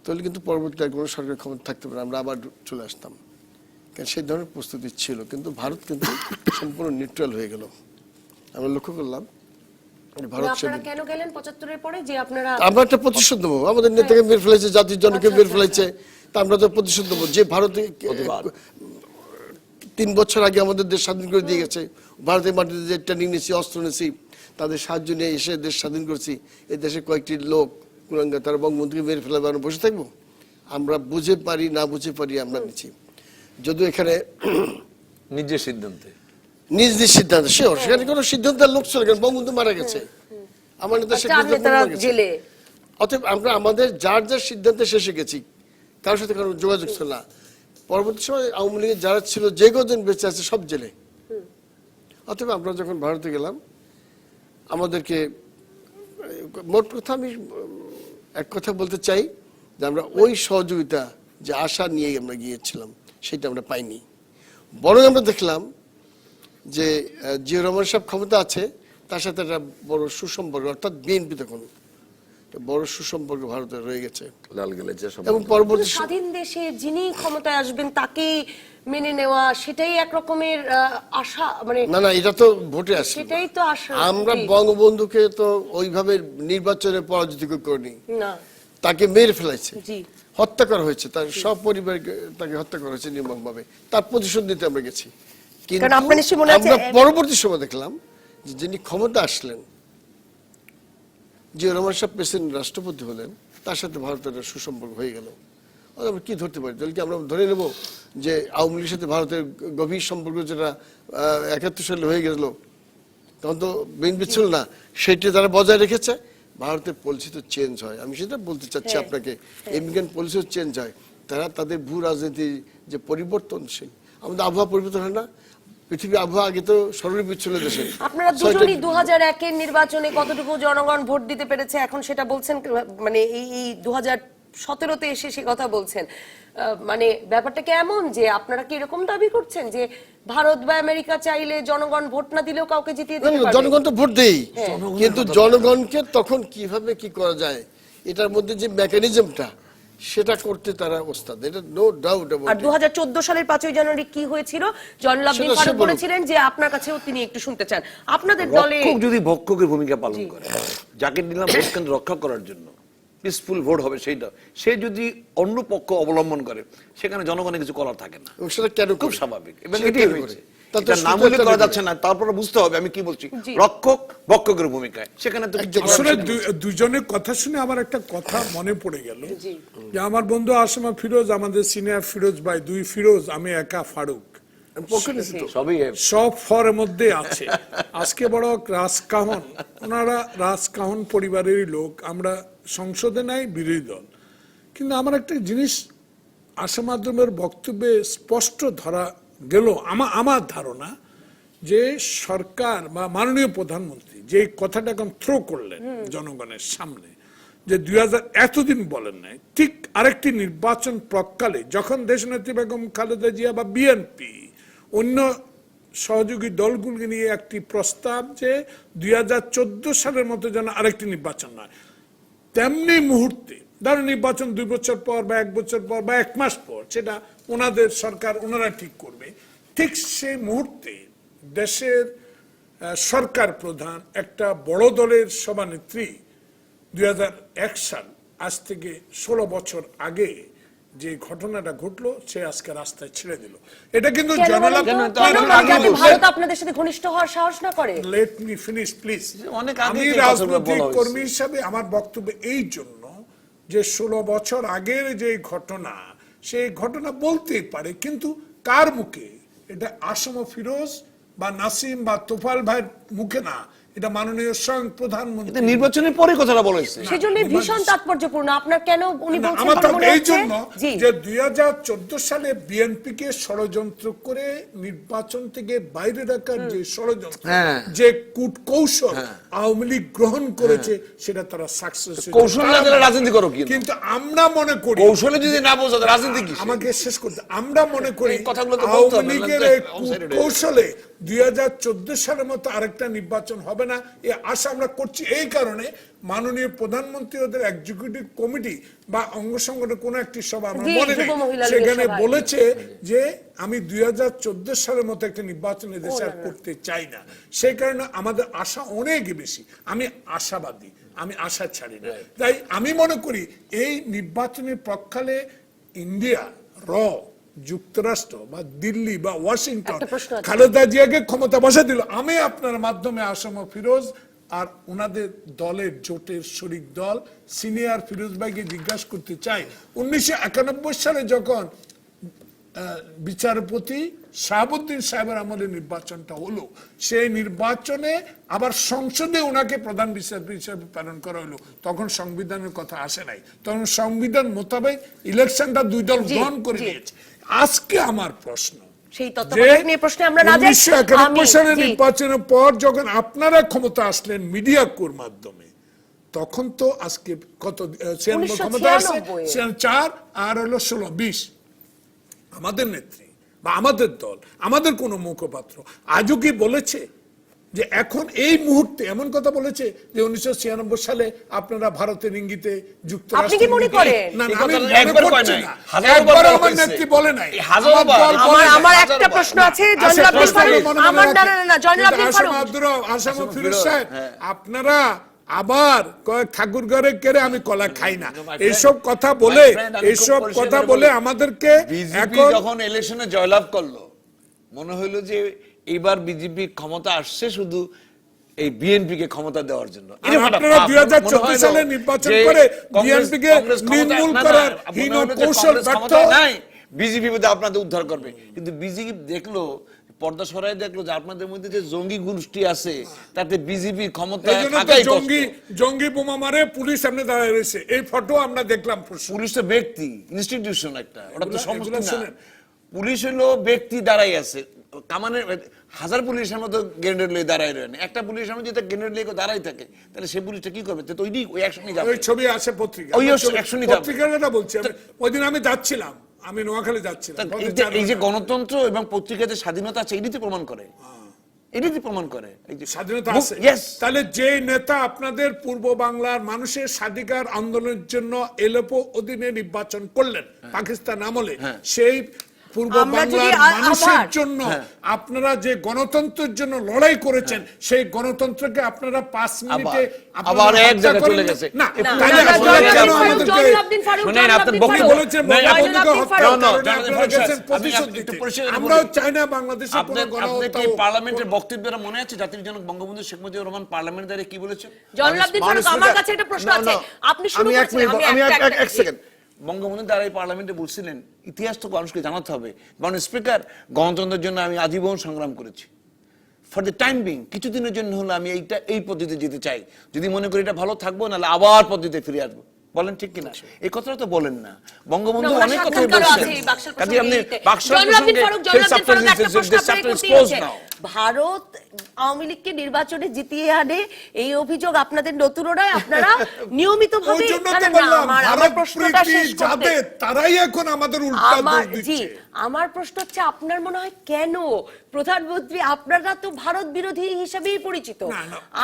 তাহলে কিন্তু পরবর্তী কোনো সরকার ক্ষমতা থাকতে পারে, আমরা আবার চলে আসতাম। কারণ সেই ধরনের প্রস্তুতি ছিল। কিন্তু ভারত কিন্তু সম্পূর্ণ নিউট্রাল হয়ে গেল। আমরা লক্ষ্য করলাম ভারত আপনারা কেন গেলেন 75-এর পরে যে আপনারা আমরা একটা প্রতিশোধ নেবো, আমাদের নেতাকে মেরে ফেলেছে, জাতির জনকে মেরে ফেলেছে, তা আমরা তো প্রতিশোধ নেবো। যে ভারতে 3 বছর আগে আমাদের দেশ স্বাধীন করে দিয়ে গেছে, ভারতের মাটিতে যে ট্রেনিং নিয়েছি, অস্ত্র নিয়েছি, তাদের সাহায্য নিয়ে এসে দেশ স্বাধীন করেছি, এই দেশে কয়েকটি লোক কুলাঙ্গা তারা বঙ্গবন্ধুকে মেরে ফেলাবে, আমরা বসে থাকবো? আমরা বুঝে পারি না বুঝে পারি আমরা নিচ্ছি। যদিও এখানে নিজের সিদ্ধান্তে নিজ নিজ সিদ্ধান্ত, সেখানে কোনো সিদ্ধান্তের লোক ছিল কেন? বঙ্গবন্ধু মারা গেছে, আমার নেতা শেখ মুজিবুর নেতারা রহমান মারা গেছে। জেলে, অতএব আমরা আমাদের যার যার সিদ্ধান্তে শেষে গেছি, কারোর সাথে কারো যোগাযোগ ছিল না। পরবর্তী সময় আওয়ামী লীগের যারা ছিল, যে কজন বেঁচে আছে সব জেলে। অতএব আমরা যখন ভারতে গেলাম, আমাদেরকে মোট কথা আমি এক কথা বলতে চাই যে আমরা ওই সহযোগিতা যে আশা নিয়ে আমরা গিয়েছিলাম সেটা আমরা পাইনি। বরং আমরা দেখলাম যে জিয়াউর রহমান সাহেব ক্ষমতা আছে, তার সাথে একটা বড় সুসম্পর্ক, অর্থাৎ বিএনপি তখন বড় সুসম্পর্ক ভারতে রয়ে গেছে। লাল গেলে এবং পরবর্তী স্বাধীন দেশে যিনি ক্ষমতায় আসবেন তাকেই মেনে নেওয়া, সেটাই এক রকমের আশা, মানে না না, এটা তো ভোটে আসে, সেটাই তো আশা। আমরা বঙ্গবন্ধুকে তো ওইভাবে নির্বাচনে পরাজিত করিনি, না, তাকে মেরে ফেলাইছে, জি, হত্যা করা হয়েছে, তার সব পরিবারকে তাকে হত্যা করা হয়েছে নির্মমভাবে। তার প্রতিশোধ নিতে আমরা গেছি। কিন্তু কারণ আপনার নিশ্চয়ই মনে আছে আমরা পরবর্তী সময় দেখলাম যে যিনি ক্ষমতা আসলেন, জিয়াউর রহমান সাহেব প্রেসিডেন্ট, রাষ্ট্রপতি হলেন, তার সাথে ভারতের একটা সুসম্পর্ক হয়ে গেল। আমরা কি ধরতে পারি? তাহলে কি আমরা ধরে নেব যে আওয়ামী লীগের সাথে ভারতের গভীর সম্পর্ক যেটা 71 সালে হয়ে গেল, তখন তো বিএনপি ছিল না, সেটি তারা বজায় রেখেছে। ভারতের পলিসি তো চেঞ্জ হয়, আমি সেটা বলতে চাচ্ছি আপনাকে, আমেরিকান পলিসিও চেঞ্জ হয়। তারা তাদের ভূ রাজনীতি যে পরিবর্তনশীল, আমাদের আবহাওয়া পরিবর্তন হয় না, পৃথিবীর আবহাওয়া আগে তো সরলবিচ্ছুল দেশে। আপনারা দুজনই 2001-এর নির্বাচনে কতটুকু জনগণ ভোট দিতে পেরেছে এখন সেটা বলছেন, মানে এই 2017-তে এসে সে কথা বলছেন। মানে ব্যাপারটা কেমন যে আপনারা কি এরকম দাবি করছেন যে ভারত বা আমেরিকা চাইলে জনগণ ভোট না দিলেও কাউকে জিতিয়ে দিতে পারবে? জনগণ তো ভোট দেই, কিন্তু জনগণকে তখন কিভাবে কি করা যায়, এটার মধ্যে যে মেকানিজমটা, সেটা করতে তারা ওস্তাদ, এটা নো ডাউট। আর 2014 সালের 5ই জানুয়ারি কি হয়েছিল? জয়নুল আবেদিন সেটা সে ফারুক বলুক। বলেছিলেন যে আপনার কাছেও তিনি একটু শুনতে চান। আপনাদের দলে রক্ষক যদি ভক্ষকের ভূমিকা পালন করে, যাকে নিলাম ভোট কেন্দ্র রক্ষা করার জন্য, পিসফুল ভোট হবে সেইটা, সে যদি অন্য পক্ষ অবলম্বন করে, সেখানে জনগণের কিছু করার থাকে না, এবং সেটা কেন খুব করে? স্বাভাবিক। এবং সেটা এটাই কেন হয়েছে, করে? তাতে এটা নাম সুযোগ উল্লেখ কেন করা করে? যাচ্ছে না, তারপরে বুঝতে হবে আমি কি বলছি। রক্ষক ভক্ষকের ভূমিকায় সেখানে তো কিছু করার আসলে নেই। দুজনের কথা শুনে আমার একটা কথা মনে পড়ে গেল, যে আমার বন্ধু আসমা ফিরোজ, আমাদের সিনিয়র ফিরোজ ভাই, 2 ফিরোজ, আমি একা ফারুক, আমি পক্ষে নিছি তো। সবই সব ফরের মধ্যে আছে। আজকে বড় রাজকাহন, ওনারা রাজকাহন পরিবারেরই লোক, আমরা সংসদে নাই, বিরোধী দল। কিন্তু আমার একটা জিনিস আসাম মাধ্যমের বক্তব্যে স্পষ্ট ধরা গেল, আমার ধারণা, যে সরকার বা মাননীয় প্রধানমন্ত্রী যে কথাটা এখন থ্রো করলেন জনগণের সামনে, যে 2000 এতদিন বলেন নাই, ঠিক আরেকটি নির্বাচন প্রকালে যখন দেশনেত্রী বেগম খালেদা জিয়া বা বিএনপি অন্য সহযোগী দলগুলি নিয়ে একটি প্রস্তাব যে 2014 সালের মতো যেন আরেকটি নির্বাচন নয়, তেমনি মুহূর্তে ধরুন নির্বাচন 2 বছর পর বা 1 বছর পর বা 1 মাস পর, সেটা ওনাদের সরকার ওনারা ঠিক করবে, ঠিক সেই মুহূর্তে দেশের সরকার প্রধান একটা বড় দলের সভানেত্রী 2001 সাল, আজ থেকে 16 বছর আগে যে ঘটনাটা ঘটলো, সে আজকে রাস্তায় ছেড়ে দিল। এটা কিন্তু কেন বলেন তো? কেন যাতে ভারত আপনাদের সাথে ঘনিষ্ঠ হওয়ার সাহস না করে? Let me finish please. অনেক আমি আগেই এই কথাগুলো রাজনৈতিক বলা হয়েছে। কর্মী হিসাবে আমার বক্তব্য এই জন্য যে 16 বছর আগের যে ঘটনা, সেই ঘটনা বলতেই পারে, কিন্তু কার মুখে? এটা আসম ফিরোজ বা নাসিম বা তোফাল ভাইয়ের মুখে না, এটা মাননীয় স্বয়ং প্রধানমন্ত্রী। এটা নির্বাচনের পরে কথাটা বলা হয়েছে। সেজন্য ভীষণ তাৎপর্যপূর্ণ। আপনার কেন উনি না, বলছেন আমার বলে তো মনে এই হচ্ছে? জন্য জি, যে 2014 সালে বিএনপি কে ষড়যন্ত্র করে নির্বাচন থেকে বাইরে রাখার যে ষড়যন্ত্র, হ্যাঁ। যে কূটকৌশল আওয়ামী লীগ গ্রহণ করেছে, সেটা তারা সাকসেস। কৌশল না দিলে রাজনীতি করো কি? কিন্তু আমরা মনে করি, কৌশলে যদি না বোঝা রাজনীতি কি? আমাকে শেষ করতে, আমরা মনে করি এই কথাগুলো তো বলতে হবে, আওয়ামী লীগের নাহলে এই offside হয়ে কৌশলে 2014 সালের মতো আরেকটা নির্বাচন হবে হবে না, এই আশা আমরা করছি। এই কারণে মাননীয় প্রধানমন্ত্রী ওদের এক্সিকিউটিভ কমিটি বা অঙ্গ সংগঠনের কোন একটি সভা আমার জি, মনে যুব মহিলা নেই, লীগের সেখানে সভায়। বলেছে যে আমি 2014 সালের মতো একটা নির্বাচন দেশে আর করতে চাই না। সেই কারণে আমাদের আশা অনেক বেশি। আমি আশাবাদী, আমি আশা ছাড়ি না। তাই আমি মনে করি এই নির্বাচনের পক্ষালে ইন্ডিয়া যুক্তরাষ্ট্র বা দিল্লি বা ওয়াশিংটন একটা প্রশ্ন আছে। খালেদা জিয়াকে ক্ষমতা বসা দিল। আমি আপনার মাধ্যমে আসম ফিরোজ আর ওনাদের দলের জোটের শরিক দল সিনিয়র ফিরোজ ভাইকে জিজ্ঞাসা করতে চাই, 1991 সালে যখন বিচারপতি শাহাবুদ্দিন সাহেবের আমলে নির্বাচনটা হলো, সেই নির্বাচনে আবার সংসদে ওনাকে প্রধান বিচারপতি হিসেবে প্রেরণ করা হলো, তখন সংবিধানের কথা আসে নাই। তখন সংবিধান মোতাবেক ইলেকশনটা দুই দল গ্রহণ করে নিয়েছে। আজকে আমার প্রশ্ন, সেই তত্ত্বাবধায়ক নিয়ে প্রশ্নে আমরা না যাই। 1991 সালের জি। নির্বাচনের পর যখন আপনারা ক্ষমতা আসলেন মিডিয়া কোর মাধ্যমে, তখন তো আজকে কত 96 ক্ষমতা আসছে, 4 আর হলো 16 20 আমাদের নেত্রী বা আমাদের দল, আমাদের কোন মুখপাত্র আজও কি বলেছে যে এখন এই মুহূর্তে এমন কথা বলেছে যে 1996 সালে আপনারা ভারতের ইঙ্গিতে যুক্তরাষ্ট্র, আপনি কি মনে করেন? না এই আমি কথাটা একবার কয় নাই, হাজারো একবার বার আমার হয়েছে। নেত্রী বলে নাই, এই হাজারো আমার বার। দল বলে নাই। আমার একটা প্রশ্ন আছে জয়নুল আবদিন ফারুক, আমার না জয়নুল আবদিন ফারুক, আসাম ফিরোজ সাহেব, আপনারা আবার ঠাকুর ঘরে কেড়ে আমি কলা খাই না, এইসব কথা বলে, এইসব কথা বলে আমাদেরকে বিজেপি এখন যখন ইলেকশনে জয়লাভ করলো, মনে হইলো যে এইবার বিজেপি ক্ষমতা আসছে শুধু এই বিএনপি কে ক্ষমতা দেওয়ার জন্য। আপনারা 2014 সালে নির্বাচন করে বিএনপি কে নির্মূল করার হীন কৌশল ব্যর্থ নাই, বিজেপি বোধ আপনাদের উদ্ধার করবে। কিন্তু বিজেপি দেখলো, পর্দা সরাই দেখলো যে আপনাদের মধ্যে যে জঙ্গি গোষ্ঠী আছে তাতে বিজেপি ক্ষমতা থাকাই কষ্ট। জঙ্গি বোমা মারে পুলিশ সামনে দাঁড়ায় রয়েছে, এই ফটো আমরা দেখলাম। পুলিশ তো ব্যক্তি, ইনস্টিটিউশন একটা, ওটা তো সমস্ত এগুলা না। শুনেন। পুলিশ হলো ব্যক্তি দাঁড়াই আছে, কামানের হাজার পুলিশের মতো গ্রেনেড লিয়ে দাঁড়ায় রয়েছে, একটা পুলিশের মধ্যে যদি গ্রেনেড লিয়ে দাঁড়াই থাকে তাহলে সেই পুলিশটা কি করবে? তো ওই অ্যাকশনই যাবে, ওই ছবি আছে পত্রিকা, ওই অ্যাকশনই যাবে। পত্রিকার কথা বলছি আমি। ওই দিন আমি যাচ্ছিলাম, আমি নোয়াখালী যাচ্ছিলাম। এই যে গণতন্ত্র এবং পত্রিকাতে স্বাধীনতা আছে, এটিতে প্রমাণ করে, এটিতে প্রমাণ করে এই যে স্বাধীনতা আছে। Yes. তাহলে যে নেতা আপনাদের পূর্ব বাংলার মানুষের স্বাধিকার আন্দোলনের জন্য এলোপো অধীনে নির্বাচন করলেন পাকিস্তান আমলে, সেই পূর্ব আমরা যদি বাংলার মানুষের আবার- জন্য আপনারা যে গণতন্ত্রের জন্য লড়াই করেছেন, সেই গণতন্ত্রকে আপনারা 5 মিনিটে আবার এক জায়গায় চলে গেছে। না, না, তাহলে না, আপনারা জয়নুল কেন আবদিন ফারুক, আমাদেরকে জয়নুল আবদিন ফারুক, শুনেন, জয়নুল আপনার আবদিন বক্তব্য ফারুক, বলেছেন জয়নুল বঙ্গবন্ধুকে আবদিন হত্যা ফারুক। করার কারণে জয়নুল আপনারা আবদিন গেছেন ফারুক, প্রতিশোধ আপনি দিতে। একটু পরিষ্কার করে আমরাও বলুন। চাই না বাংলাদেশে কোনো আপনাদের কি গণহত্যা। পার্লামেন্টের বক্তব্যের মনে আছে জাতির জনক বঙ্গবন্ধু শেখ মুজিবুর রহমান পার্লামেন্টে দাঁড়িয়ে কি বলেছেন? জয়নুল আবদিন ফারুক, আমার কাছে একটা প্রশ্ন আছে, আপনি শুরু আমি এক করেছিলেন, মিনিট, আমি এক সেকেন্ড। বঙ্গবন্ধু দাঁড়িয়ে পার্লামেন্টে বলছিলেন, ইতিহাস তো মানুষকে জানাতে হবে, মাননীয় স্পিকার, গণতন্ত্রের জন্য আমি আজীবন সংগ্রাম করেছি। ফর দ্য টাইম বিং, কিছুদিনের জন্য হলো আমি এই পদ্ধতিতে যেতে চাই, যদি মনে করি এটা ভালো থাকবো, নাহলে আবার পদ্ধতিতে ফিরে আসবো। বলেন ঠিক কিনা? এই কথাটা তো বলেন না। বঙ্গবন্ধু অনেক কথাই বলছেন। কাজে আপনি বাকশাল প্রসঙ্গে ভারত আওয়ামী লীগকে নির্বাচনে জিতিয়ে আনে, এই অভিযোগ আপনাদের নতুন নয়, আপনারা নিয়মিতভাবে। ওই জন্য না, তো না, না, বললাম, আমার ভারত প্রশ্নটা প্রীতি শেষ করতে। যাদের, তারাই এখন আমাদের উল্টা দোষ জি, দিচ্ছে। আমার প্রশ্ন হচ্ছে, আপনার মনে হয় কেন প্রধানমন্ত্রী, আপনারা তো ভারত বিরোধী হিসেবেই পরিচিত,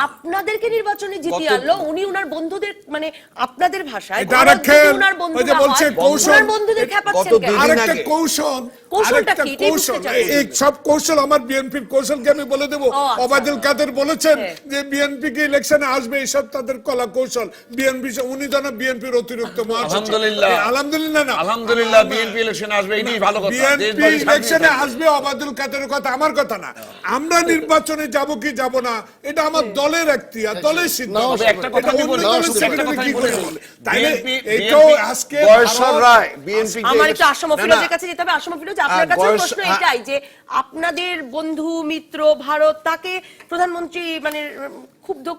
আপনাদেরকে নির্বাচনে জিতিয়ে আনলো, উনি ওনার বন্ধুদের, মানে আপনাদের ভাষায় এটা আরেক খেল, ওনার ওই যে বন্ধুরা বলছে হয়, কৌশল, ওনার বন্ধুদের খেপাচ্ছেন গত কেন? দুই দিন আরেকটা আগে। কৌশল, কৌশলটা আরেকটা কি? এটাই কৌশল, বুঝতে চাচ্ছি। এই সব কৌশল আমার বিএনপির কৌশলকে আমি বলে দেবো। আচ্ছা। ওবায়দুল কাদের বলেছেন হ্যাঁ। যে বিএনপি কে ইলেকশনে আসবে, এইসব তাদের কলা কৌশল। বিএনপি, উনি যেন বিএনপির অতিরিক্ত মহাসচিব। আলহামদুলিল্লাহ, আলহামদুলিল্লাহ না, আলহামদুলিল্লাহ বিএনপি ইলেকশনে আসবে, এটাই ভালো কথা। বিএনপি ইলেকশনে আসবে, ওবায়দুল কাদের কথা, আমার কথা না। আমরা নির্বাচনে যাব কি যাব না, এটা আমার দলের এখতিয়ার, দলের সিদ্ধান্ত। তবে একটা কথা এটা আমি অন্য বলি, দলের একটা সেক্রেটারি কথা কি আমি করে বলি। বলে? তাইলে BNP এটাও আজকে গয়েশ্বর ভারত- রায় বিএনপি আমার একটু আসাম ফিরোজের কাছে যেতে হবে। আসাম ফিরোজ, আপনার কাছে প্রশ্ন এটাই যে আপনাদের বন্ধু মিত্র ভারত, তাকে প্রধানমন্ত্রী মানে ক্ষুব্ধ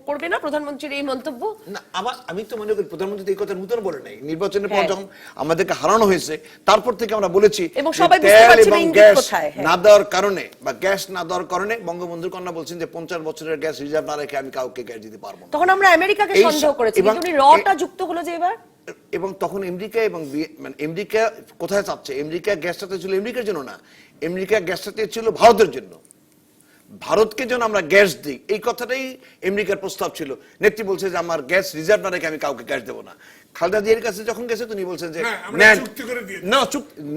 করবে না প্রধানমন্ত্রীর এই মন্তব্য? না, আমি তো মনে করি প্রধানমন্ত্রী এই কথা নতুন বলে নাই। নির্বাচনের পর যখন আমাদেরকে হারানো হয়েছে, তারপর থেকে আমরা বলেছি এবং সবাই যে বুঝতে তেল পারছিল এবং ইঙ্গিত গ্যাস কোথায়। হ্যাঁ। না দেওয়ার কারণে বা গ্যাস না দেওয়ার কারণে বঙ্গবন্ধুর কন্যা বলছেন যে 50 বছরের গ্যাস রিজার্ভ না রেখে আমি কাউকে গ্যাস দিতে পারবো না। তখন আমরা আমেরিকাকে এই সন্দেহ করেছি, এবং কিন্তু রটা যুক্ত হলো যে এবার। এবং তখন আমেরিকা এবং মানে আমেরিকা কোথায় চাচ্ছে? আমেরিকা গ্যাসটাতে ছিল আমেরিকার জন্য না, আমেরিকা গ্যাসটাতে ছিল ভারতের জন্য। ভারতকে যেন আমরা গ্যাস দিই, এই কথাটাই আমেরিকার প্রস্তাব ছিল। নেত্রী বলছে যে আমার গ্যাস রিজার্ভ না রেখে আমি কাউকে গ্যাস দেবো না। খালেদা জিয়ার কাছে যখন গেছে তিনি বলছেন যে হ্যাঁ, আমরা নেন, চুক্তি করে দিয়েছি। না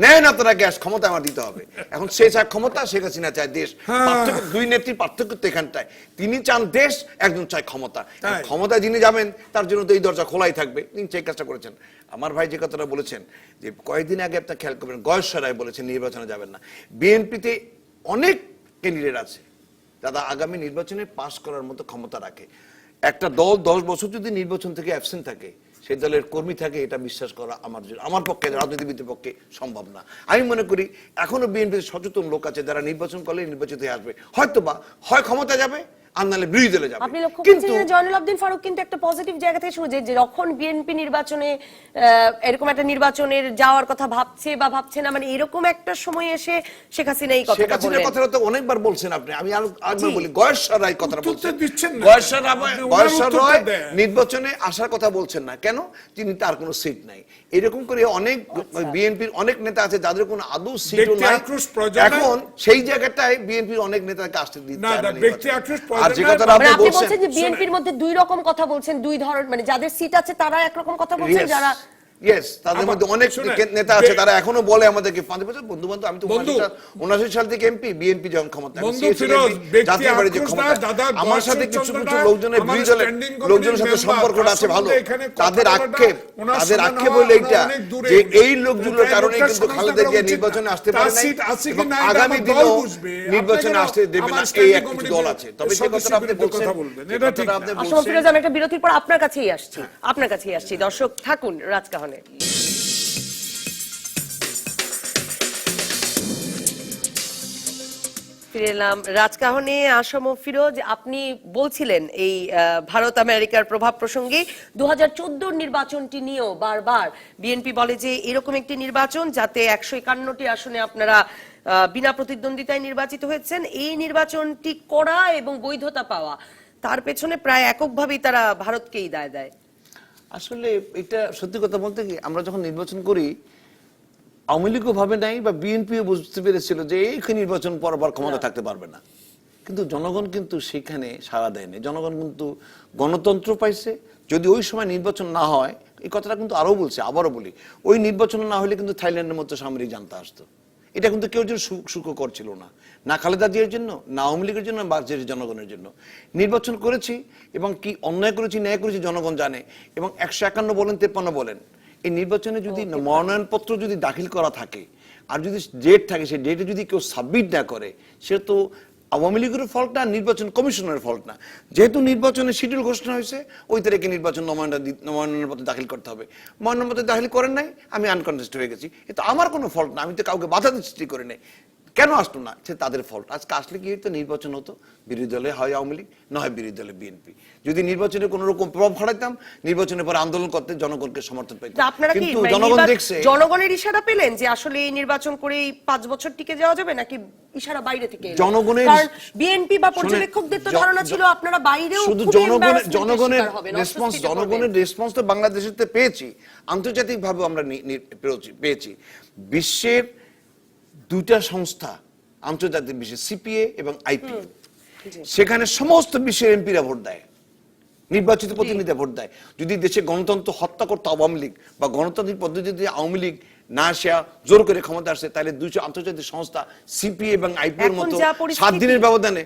নেন আপনারা গ্যাস, ক্ষমতা আমার দিতে হবে। এখন সে চায় ক্ষমতা, শেখ হাসিনা চায় দেশ। পার্থক্য, দুই নেত্রীর পার্থক্য তো এখানটায়। তিনি চান দেশ, একজন চায় ক্ষমতা। তাই। ক্ষমতায় যিনি যাবেন তার জন্য তো এই দরজা খোলাই থাকবে। তিনি সেই কাজটা করেছেন। আমার ভাই যে কথাটা বলেছেন যে কয়েকদিন আগে আপনার খেয়াল করবেন, গয়েশ্বর রায় বলেছেন নির্বাচনে যাবেন না। বিএনপিতে অনেক ক্যান্ডিডেট আছে যারা আগামী নির্বাচনে পাস করার মতো ক্ষমতা রাখে। একটা দল 10 বছর যদি নির্বাচন থেকে অ্যাবসেন্ট থাকে, সেই দলের কর্মী থাকে, এটা বিশ্বাস করা আমার পক্ষে, রাজনীতিবিদের পক্ষে সম্ভব না। আমি মনে করি এখনো বিএনপির সচেতন লোক আছে যারা নির্বাচন করলে নির্বাচিত হয়ে আসবে, হয়তো বা হয় ক্ষমতা যাবে আর নাহলে বিরোধী দলে যাবে। আপনি লক্ষ্য করছেন যে জয়নুল আবদিন ফারুক কিন্তু একটা পজিটিভ জায়গা থেকে শুরু, যে যখন বিএনপি নির্বাচনে এরকম একটা নির্বাচনের যাওয়ার কথা ভাবছে বা ভাবছে না, মানে এরকম একটা সময় এসে শেখ হাসিনা এই শেখ কথাটা হাসিনার বললেন। কথাটা তো অনেকবার বলছেন আপনি। আমি আরেকবার বলি, গয়েশ্বর রায় কথাটা উত্তর তো বলছেন। দিচ্ছেন না। গয়েশ্বর আপনি ওনার গয়েশ্বর উত্তরটা রায় দেন। নির্বাচনে আসার কথা বলছেন না কেন? তিনি তার কোনো সিট নাই। এরকম করে অনেক বিএনপির অনেক নেতা আছে যাদের কোনো আদৌ সিটও ব্যক্তি নাই। আক্রোশ প্রয়োজন নাই। এখন সেই জায়গাটায় বিএনপির অনেক নেতাকে আসতে দিচ্ছে না, না না, নির্বাচনে। ব্যক্তি আক্রোশ প্রয়োজন আর যে নাই। কথাটা মানে আপনি আপনি বলছেন, বলছেন যে বিএনপির মধ্যে দুই রকম কথা বলছেন, দুই ধরনের, মানে যাদের সিট আছে তারা একরকম কথা বলছেন, Yes, যারা yes, তাদের মধ্যে অনেক শুনেন, নেতা আছে তারা এখনো বলে আমাদেরকে 5 বছর বন্ধু বান্ধব। আমি তো বন্ধু, 79 সাল থেকে এমপি, বিএনপি যখন ক্ষমতা, বন্ধু ফিরোজ, ব্যক্তি জাতীয় বাড়ি যে আক্রোশ ক্ষমতা, না, দাদা আমার সাথে গয়েশ্বর কিছু কিছু চন্দ্রটা লোকজনের আমার বিরোধী দলের standing committee লোকজনের সাথে member, সম্পর্কটা আছে তার ভালো। সঙ্গে এখানে কথা তাদের বলাটা, আক্ষেপ, ওনার তাদের সমান আক্ষেপ হওয়া হলো এইটা অনেক দূরে। যে এই লোকগুলোর তাই কারণে লোকটার কিন্তু সমালোচনা খালেদা করা জিয়া উচিত নির্বাচনে না। আসতে তার পারে নাই সিট আছে এবং কিনা এটা আগামী আমার দিনেও দল বুঝবে। নির্বাচনে আপনি আসতে দেবে আমার না, এই standing এক কিছু committee দল আছে। তবে যে সদস্যের কথাটা আপনি বিরুদ্ধে বলছেন, কথা বলবেন, যে এটা ঠিক কথাটা না। আপনি আসলে বলছেন, ফিরোজ, আমি একটা বিরতির পর আপনার কাছেই আসছি, আপনার কাছেই আসছি। দর্শক থাকুন রাজকাহনে। ফিরে এলাম রাজকাহনে। আসাম ও ফিরোজ, আপনি বলছিলেন এই ভারত আমেরিকার প্রভাব প্রসঙ্গে 2014 নির্বাচনটি নিয়েও বারবার বিএনপি বলে যে এরকম একটি নির্বাচন যাতে 151টি আসনে আপনারা বিনা প্রতিদ্বন্দ্বিতায় নির্বাচিত হয়েছেন, এই নির্বাচনটি করা এবং বৈধতা পাওয়া, তার পেছনে প্রায় এককভাবেই তারা ভারতকেই দায় দেয়। আসলে এটা সত্যি কথা বলতে কি, আমরা যখন নির্বাচন করি আওয়ামী লীগও ভাবে নাই বা বিএনপিও বুঝতে পেরেছিল যে এই নির্বাচন পর আবার ক্ষমতা থাকতে পারবে না, কিন্তু জনগণ কিন্তু সেখানে সাড়া দেয়নি। জনগণ কিন্তু গণতন্ত্র পাইছে। যদি ওই সময় নির্বাচন না হয়, এই কথাটা কিন্তু আরো বলছে, আবারও বলি, ওই নির্বাচন না হলে কিন্তু থাইল্যান্ডের মতো সামরিক জান্তা আসতো। এটা কিন্তু কেউ যেন সুখকর ছিল না, না খালেদা জিয়ার জন্য, না আওয়ামী লীগের জন্য, বা জনগণের জন্য। নির্বাচন করেছি এবং কি অন্যায় করেছি ন্যায় করেছি জনগণ জানে। এবং 151 বলেন 53 বলেন, এই নির্বাচনে যদি মনোনয়নপত্র যদি দাখিল করা থাকে আর যদি ডেট থাকে, সেই ডেটে যদি কেউ সাবমিট না করে, সে তো আওয়ামী লীগের ফল্ট না, নির্বাচন কমিশনের ফল্ট না। যেহেতু নির্বাচনের শিডিউল ঘোষণা হয়েছে, ওই তারিখে নির্বাচন মনোনয়নপত্র দাখিল করতে হবে। মনোনয়নপত্র দাখিল করেন নাই, আমি আনকনটেস্ট হয়ে গেছি, এটা আমার কোনো ফল্ট না, আমি তো কাউকে বাধা সৃষ্টি করে নাই। কেন আসলো না, সে তাদের ফল্ট। আজকে আসলে কি হতো, নির্বাচন হতো, বিরোধী দলে হয় আওয়ামী লীগ, না হয় বিরোধী দলে বিএনপি। যদি নির্বাচনে কোন রকম প্রভাব খাটাইতাম, নির্বাচনের পরে আন্দোলন করতে জনগণকে সমর্থন পেতাম। আপনারা কি কিন্তু জনগণ দেখছে, জনগণের ইশারা পেলেন যে আসলে এই নির্বাচন করে 5 বছর টিকে যাওয়া যাবে, নাকি ইশারা বাইরে থেকে এলো? জনগণের, কারণ বিএনপি বা পর্যবেক্ষকদের তো ধারণা ছিল আপনারা বাইরেও শুধু জনগণের রেসপন্স তো বাংলাদেশের পেয়েছি, আন্তর্জাতিকভাবে আমরা পেয়েছি। বিশ্বের 2টা সংস্থা আন্তর্জাতিক বিশ্বে, সিপিএ এবং আইপিএ, সেখানে সমস্ত বিশ্বের এমপিরা ভোট দেয়, নির্বাচিত প্রতিনিধিরা ভোট দেয়। যদি দেশে গণতন্ত্র হত্যা করতো আওয়ামী লীগ বা গণতান্ত্রিক পদ্ধতিতে আওয়ামী লীগ না আসা জোর করে ক্ষমতা আসে, তাহলে 200 আন্তর্জাতিক সংস্থা সিপিএ এবং আইপিএ এর মতো 7 দিনের ব্যবধানে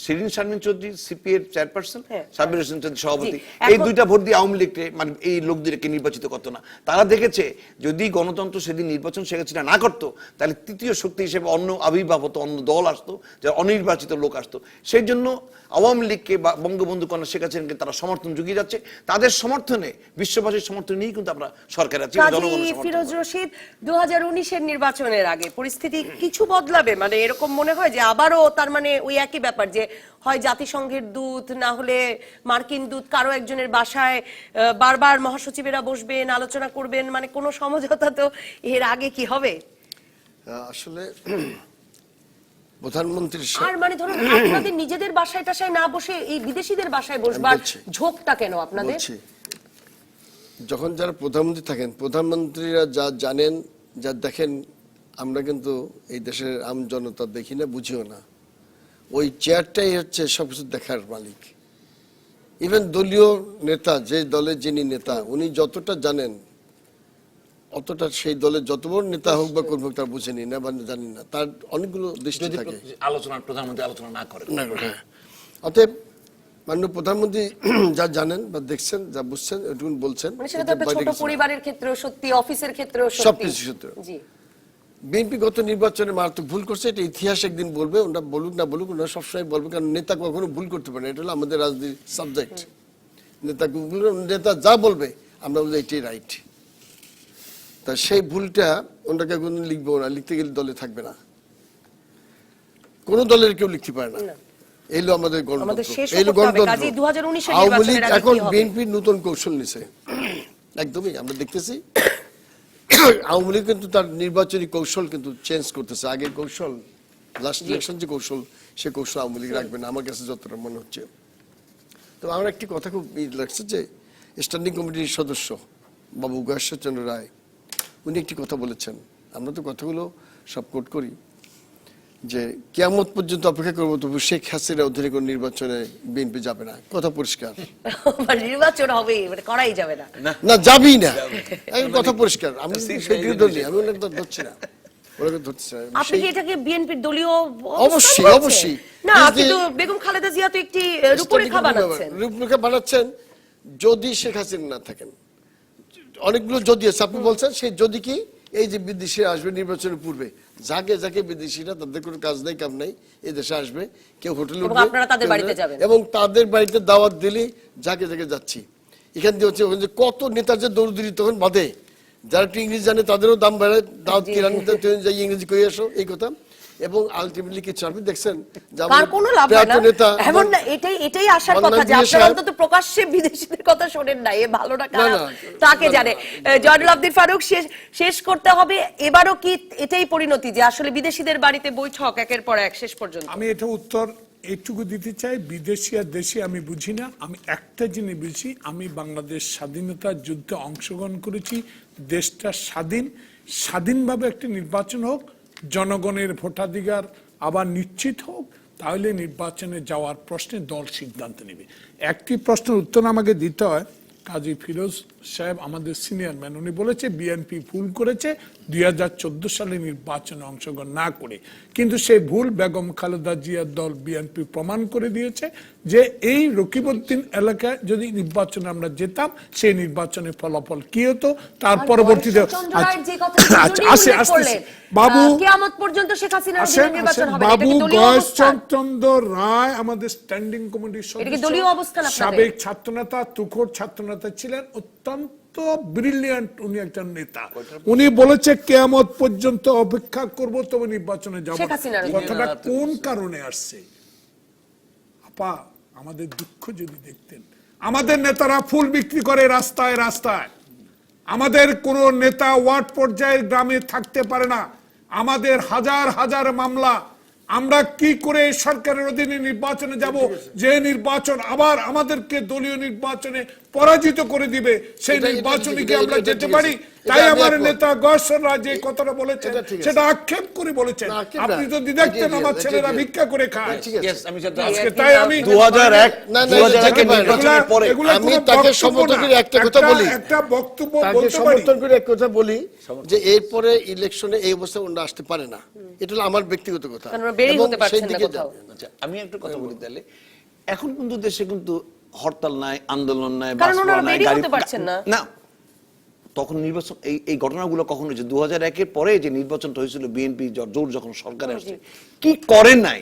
শিরিন শারমিন চৌধুরী সিপিএ এর চেয়ারপারসন, সাব্বির হোসেন চৌধুরী সভাপতি, এই 2টা ভোট দিয়ে আওয়ামী লীগকে, মানে এই লোকদেরকে নির্বাচিত করতো না। তারা দেখেছে যদি গণতন্ত্র সেদিন নির্বাচন শেখ হাসিনা না করতো, তাহলে তৃতীয় শক্তি হিসেবে অন্য আবির্ভাব হতো, অন্য দল আসতো, যারা অনির্বাচিত লোক আসতো। সেই জন্য আওয়ামী লীগকে বা বঙ্গবন্ধু কন্যা শেখ হাসিনাকে তারা সমর্থন জুগিয়ে যাচ্ছে। তাদের সমর্থনে, বিশ্ববাসীর সমর্থন নিয়েই কিন্তু আমরা সরকার আছি, জনগণের সমর্থন। ফিরোজ রশিদ, 2019-এর নির্বাচনের আগে পরিস্থিতি কিছু বদলাবে, মানে এরকম মনে হয় যে আবারও তার মানে ওই একই ব্যাপার, যে হয় জাতিসংঘের দূত না হলে মার্কিন দূত কারো একজনের বাসায় বারবার মহাসচিবেরা বসবেন, আলোচনা করবেন, মানে কোনো সমঝোতা তো এর আগে কি হবে? আসলে প্রধানমন্ত্রী আর মানে ধরুন আপনাদের নিজেদের বাসায় টাসায় না বসে এই বিদেশিদের বাসায় বসবার ঝোঁকটা কেন আপনাদের? যখন যারা প্রধানমন্ত্রী থাকেন, প্রধানমন্ত্রীরা যা জানেন, যা দেখেন, আমরা কিন্তু এই দেশের আম জনতা দেখি না, বুঝিও না। ওই চেয়ারটাই হচ্ছে সবকিছু দেখার মালিক। ইভেন দলীয় নেতা, যে দলের যিনি নেতা, উনি যতটা জানেন অতটা সেই দলের যত বড় নেতা হোক বা কর্মী হোক তার বুঝেনি না বা জানি না, তার অনেকগুলো দৃষ্টি যদি থাকে। প্রধানমন্ত্রী আলোচনা না করে, হ্যাঁ। অতএব মাননীয় প্রধানমন্ত্রী যা জানেন বা দেখছেন, যা বুঝছেন, এটুকুন বলছেন। মানে সেটা তো একটা ছোট পরিবারের ক্ষেত্রেও সত্যি, অফিসের ক্ষেত্রেও সত্যি, সবকিছু সত্য। জি। বিএনপি গত নির্বাচনে মারাত্মক ভুল করছে, এটা ইতিহাস একদিন বলবে, ওনারা বলুক না বলুক, ওনারা সবসময় বলবে, কারণ নেতা কখনো ভুল করতে পারে না, এটা হলো আমাদের রাজনীতির সাবজেক্ট। নেতা যা বলবে আমরা বলবো এটাই রাইট। তা সেই ভুলটা ওনাকে কোনো লিখবো না, লিখতে গেলে দলে থাকবে না, কোনো দলের কেউ লিখতে পারে না। এই হলো আমাদের আমাদের শেষ গণতন্ত্র, এই হলো করতে হবে। গণতন্ত্র। কাজেই 2019 এর আওয়ামী লীগ নির্বাচনের আগে এখন কি হবে? বিএনপির নতুন কৌশল নিছে, একদমই আমরা দেখতেছি। আওয়ামী লীগ কিন্তু তার নির্বাচনী কৌশল কিন্তু চেঞ্জ করতেছে। আগের কৌশল, লাস্ট ইলেকশন যে কৌশল, সে কৌশল আওয়ামী লীগ রাখবে না আমার কাছে যতটা মনে হচ্ছে। তো আমার একটি কথা খুব লাগছে যে স্ট্যান্ডিং কমিটির সদস্য বাবু গয়েশ্বরচন্দ্র রায়, উনি একটি কথা বলেছেন, আমরা তো কথাগুলো সব কোট করি, যে কিয়ামত পর্যন্ত অপেক্ষা করবো তবু শেখ হাসিনার অধীনে কোনো নির্বাচনে বিএনপি যাবে না। কথা পরিষ্কার, মানে নির্বাচন হবে, মানে করাই যাবে না। না যাবেই না, কথা পরিষ্কার। আমি সেই ধরি, আমি ওনাকে তো ধরছি না, ওনাকে ধরছি না। আপনি কি এটাকে বিএনপির দলীয় অবশ্যই, অবস্থান অবশ্যই। বলছেন? না, আপনি তো বেগম খালেদা জিয়া তো একটি রূপরেখা বানাচ্ছেন। রূপরেখা বানাচ্ছেন যদি শেখ হাসিনা না থাকেন। অনেকগুলো যদি আছে, আপনি বলছেন সেই যদি কি, এই যে বিদেশিরা আসবে নির্বাচনের পূর্বে, যাকে যাকে বিদেশিরা, তাদের কোনো কাজ নাই কাম নাই, এই দেশে আসবে, কেউ হোটেলে এবং উঠবে, আপনারা তাদের বাড়িতে যাবেন। এবং তাদের বাড়িতে দাওয়াত দিলে যাকে যাকে যাচ্ছি। এখান দিয়ে হচ্ছে ওখানে যে কত নেতার যে দৌড়দৌড়ি তখন বাদে, যারা একটু ইংরেজি জানে তাদেরও দাম বাড়ায়, দাওয়াত কিরানিতে যাই ইংরেজি কই আসো, এই কথা। এবং আলটিমেটলি কিছু আপনি দেখছেন যে কার কোনো লাভ হয় না, নেতা এমন না, এটাই আসার কথা যে আপনারা অন্তত প্রকাশ্যে বিদেশিদের কথা শোনেন না। এ ভালো না খারাপ তাকে জানে। জয়নুল আবদিন ফারুক, শেষ করতে হবে। এবারও কি এটাই পরিণতি যে আসলে বিদেশিদের বাড়িতে বৈঠক একের পর এক শেষ পর্যন্ত? আমি এটা উত্তর এইটুকু দিতে চাই, বিদেশি আর দেশি আমি বুঝি না। আমি একটা জিনিস বুঝি, আমি বাংলাদেশ স্বাধীনতার যুদ্ধে অংশগ্রহণ করেছি। দেশটা স্বাধীনভাবে একটি নির্বাচন হোক, জনগণের ভোটাধিকার আবার নিশ্চিত হোক, তাহলে নির্বাচনে যাওয়ার প্রশ্নে দল সিদ্ধান্ত নেবে। একটি প্রশ্নের উত্তর আমাকে দিতে হয়। কাজী ফিরোজ সাহেব আমাদের সিনিয়র ম্যান, উনি বলেছে বিএনপি ভুল করেছে 2014 সালে নির্বাচনে অংশগ্রহণ না করে, কিন্তু সেই ভুল বেগম খালেদা জিয়ার দল বিএনপি প্রমাণ করে দিয়েছে যে এই রকিবউদ্দিন এলাকায় যদি নির্বাচনে আমরা যেতাম, সেই নির্বাচনের ফলাফল কি হতো, তার পরবর্তীতে বাবু বাবু গয়েশচন্দ্র রায় আমাদের স্ট্যান্ডিং কমিটির সদস্য, সাবেক ছাত্রনেতা, তুখোড় ছাত্রনেতা ছিলেন, অত্যন্ত ব্রিলিয়ান্ট উনি একজন নেতা। উনি বলেছে কিয়ামত পর্যন্ত অপেক্ষা করব তবে নির্বাচনে যাব। কথাটা কোন কারণে আসছে আপা, আমাদের দুঃখ যদি দেখতেন। আমাদের নেতারা ফুল বিক্রি করে রাস্তায় রাস্তায়, আমাদের কোন নেতা ওয়ার্ড পর্যায়ের গ্রামে থাকতে পারে না, আমাদের হাজার হাজার মামলা। আমরা কি করে সরকারের অধীনে নির্বাচনে যাব, যে নির্বাচন আবার আমাদেরকে দলীয় নির্বাচনে পরাজিত করে দিবে, সেই নির্বাচনে কি আমরা যেতে পারি? তাই আমার নেতা গয়েশ্বররা যে কথাটা বলেছেন সেটা আক্ষেপ করে বলেছেন। আপনি যদি দেখতেন আমার ছেলেরা ভিক্ষা করে খায়। তাই আমি 2001 নির্বাচনের পরে আমি তাকে সমর্থন করে একটা কথা বলি, একটা বক্তব্য তাকে বলতে পারি। সমর্থন করে এক কথা বলি যে এরপরে ইলেকশনে এই অবস্থা ওনারা আসতে পারে না। এটা হলো আমার ব্যক্তিগত কথা। এবং সেই দিকে আচ্ছা, আমি একটা কথা বলি তাহলে। এখন কিন্তু দেশে কিন্তু হরতাল নাই, আন্দোলন নাই, না। তখন নির্বাচন, এই ঘটনাগুলো কখন হয়েছে? 2001-এর পরে যে নির্বাচনটা হয়েছিল, বিএনপি জোর যখন সরকারে আসছে, কি করে নাই,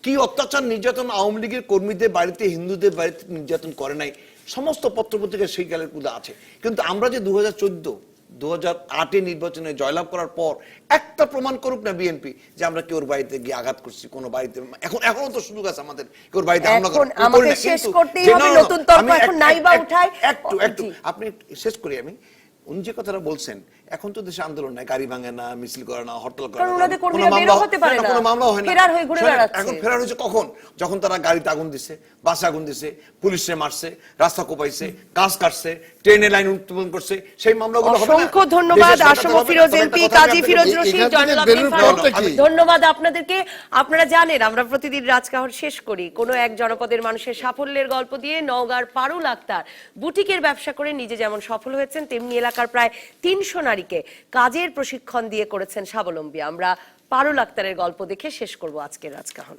কি অত্যাচার নির্যাতন আওয়ামী লীগের কর্মীদের বাড়িতে, হিন্দুদের বাড়িতে নির্যাতন করে নাই, সমস্ত পত্রপত্রিকা সেই কালের মধ্যে আছে। কিন্তু আমরা যে 2008-এ নির্বাচনে জয়লাভ করার পর একটা প্রমাণ করুক না বিএনপি যে আমরা কেউ বাড়িতে গিয়ে আঘাত করছি, কোন বাড়িতে। এখনো তো সুযোগ আছে আমাদের কেউ বাড়িতে হামলা করার। একটু আপনি শেষ করি আমি। উনি যে কথাটা বলছেন, এখন তো দেশে আন্দোলন নাই, গাড়ি ভাঙে না, মিছিল করে না, হরতাল করে কারণ না, ওনাদের কোনো কর্মীরা বেরও মামলা হতে পারে না, কোনো মামলাও হয় না, ফেরার হয়ে ঘুরে শোনেন, বেড়াচ্ছে। এখন ফেরার হয়েছে কখন? যখন তারা গাড়িতে আগুন দিছে, বাসে আগুন দিছে, পুলিশে মারছে, রাস্তা কোপাইছে, গাছ কাটছে, ট্রেনে লাইন উত্তোলন করছে, সেই মামলাগুলো হবে না। অসংখ্য ধন্যবাদ দেশের আশরাফ সরকার ফিরোজ হবে না। এমপি, তবে একটা কথা কাজী আমি ফিরোজ আপনাকে- রশিদ, এখান থেকে জয়নুল আবদিন বেরোনোর ফারুক, পথটা কি? ধন্যবাদ আপনাদেরকে। আপনারা জানেন আমরা প্রতিদিন রাজকাহন শেষ করি কোনো এক জনপদের মানুষের সাফল্যের গল্প দিয়ে। নওগাঁর পারুল আক্তার বুটিকের ব্যবসা করে নিজে যেমন সফল হয়েছেন, তেমনি এলাকার প্রায় 300 নারীকে কাজের প্রশিক্ষণ দিয়ে করেছেন স্বাবলম্বী। আমরা পারুল আক্তারের গল্প দেখে শেষ করব আজকের রাজকাহন।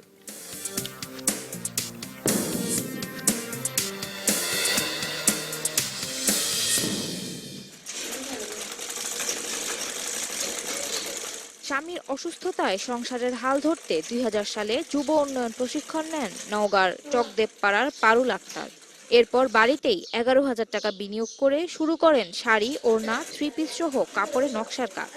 স্বামীর অসুস্থতায় সংসারের হাল ধরতে 2000 সালে যুব উন্নয়ন প্রশিক্ষণ নেন নওগাঁর চকদেবপাড়ার পারুল আক্তার। এরপর বাড়িতেই 11,000 টাকা বিনিয়োগ করে শুরু করেন শাড়ি, ওড়না, থ্রি পিস সহ কাপড়ে নকশার কাজ।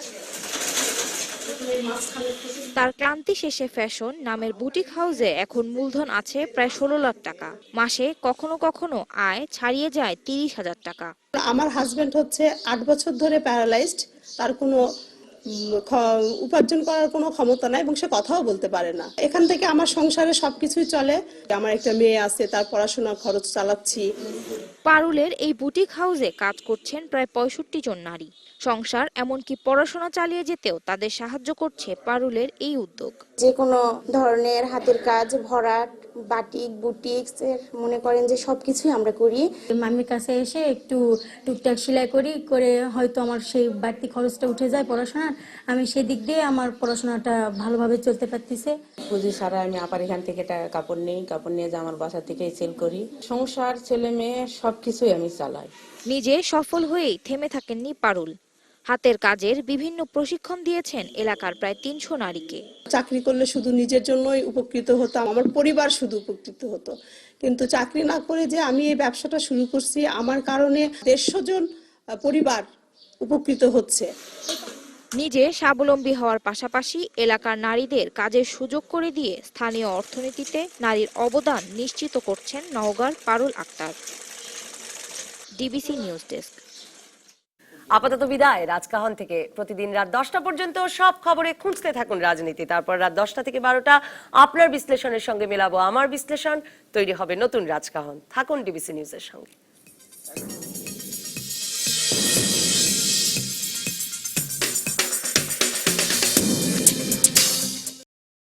তার ক্লান্তি শেষে ফ্যাশন নামের বুটিক হাউসে এখন মূলধন আছে প্রায় 16 লাখ টাকা। মাসে কখনো কখনো আয় ছাড়িয়ে যায় 30,000 টাকা। আমার হাজবেন্ড হচ্ছে 8 বছর ধরে প্যারালাইজড, তার কোনো উপার্জন করার কোনো ক্ষমতা নাই এবং সে কথাও বলতে পারে না। এখান থেকে আমার সংসারে সবকিছুই চলে। আমার একটা মেয়ে আছে, তার পড়াশোনার খরচ চালাচ্ছি। পারুলের এই বুটিক হাউসে কাজ করছেন প্রায় 65 জন নারী। সংসার এমনকি পড়াশোনা চালিয়ে যেতেও তাদের সাহায্য করছে পারুলের এই উদ্যোগ। যে কোনো ধরনের হাতের কাজ, ভরাট, বাটিক, বুটিক্স এর মনে করেন যে সবকিছুই আমরা করি। মামির কাছে এসে একটু টুকটাক সেলাই করে হয়তো আমার সেই বাড়তি খরচটা উঠে যায় পড়াশোনার। আমি সেদিক দিয়ে আমার পড়াশোনাটা ভালোভাবে চলতে পারতেছে। পুঁজি ছাড়া আমি আপার এখান থেকে কাপড় নিয়ে যে আমার বাসা থেকে সেল করি। সংসার, ছেলে মেয়ে সবকিছুই আমি চালাই। নিজে সফল হয়েই থেমে থাকেননি পারুল। হাতের কাজের বিভিন্ন প্রশিক্ষণ দিয়েছেন এলাকার প্রায় 300 নারীকে। চাকরি করলে শুধু নিজের জন্যই উপকৃত হতাম, আমার পরিবার শুধু উপকৃত হতো, কিন্তু চাকরি না করে যে আমি এই ব্যবসাটা শুরু করছি, আমার কারণে 150 জন পরিবার উপকৃত হচ্ছে। নিজে স্বাবলম্বী হওয়ার পাশাপাশি এলাকার নারীদের কাজের সুযোগ করে দিয়ে স্থানীয় অর্থনীতিতে নারীর অবদান নিশ্চিত করছেন নওগাঁর Parul Akhtar. DBC news desk. আপাতত বিদায় রাজকাহন থেকে। প্রতিদিন রাত 10টা পর্যন্ত সব খবরে খুঁজতে থাকুন রাজনীতি। তারপর রাত 10টা থেকে 12টা আপনার বিশ্লেষণের সঙ্গে মেলাবো আমার বিশ্লেষণ। তৈরি হবে নতুন রাজকাহন। থাকুন ডিবিসি নিউজের সঙ্গে।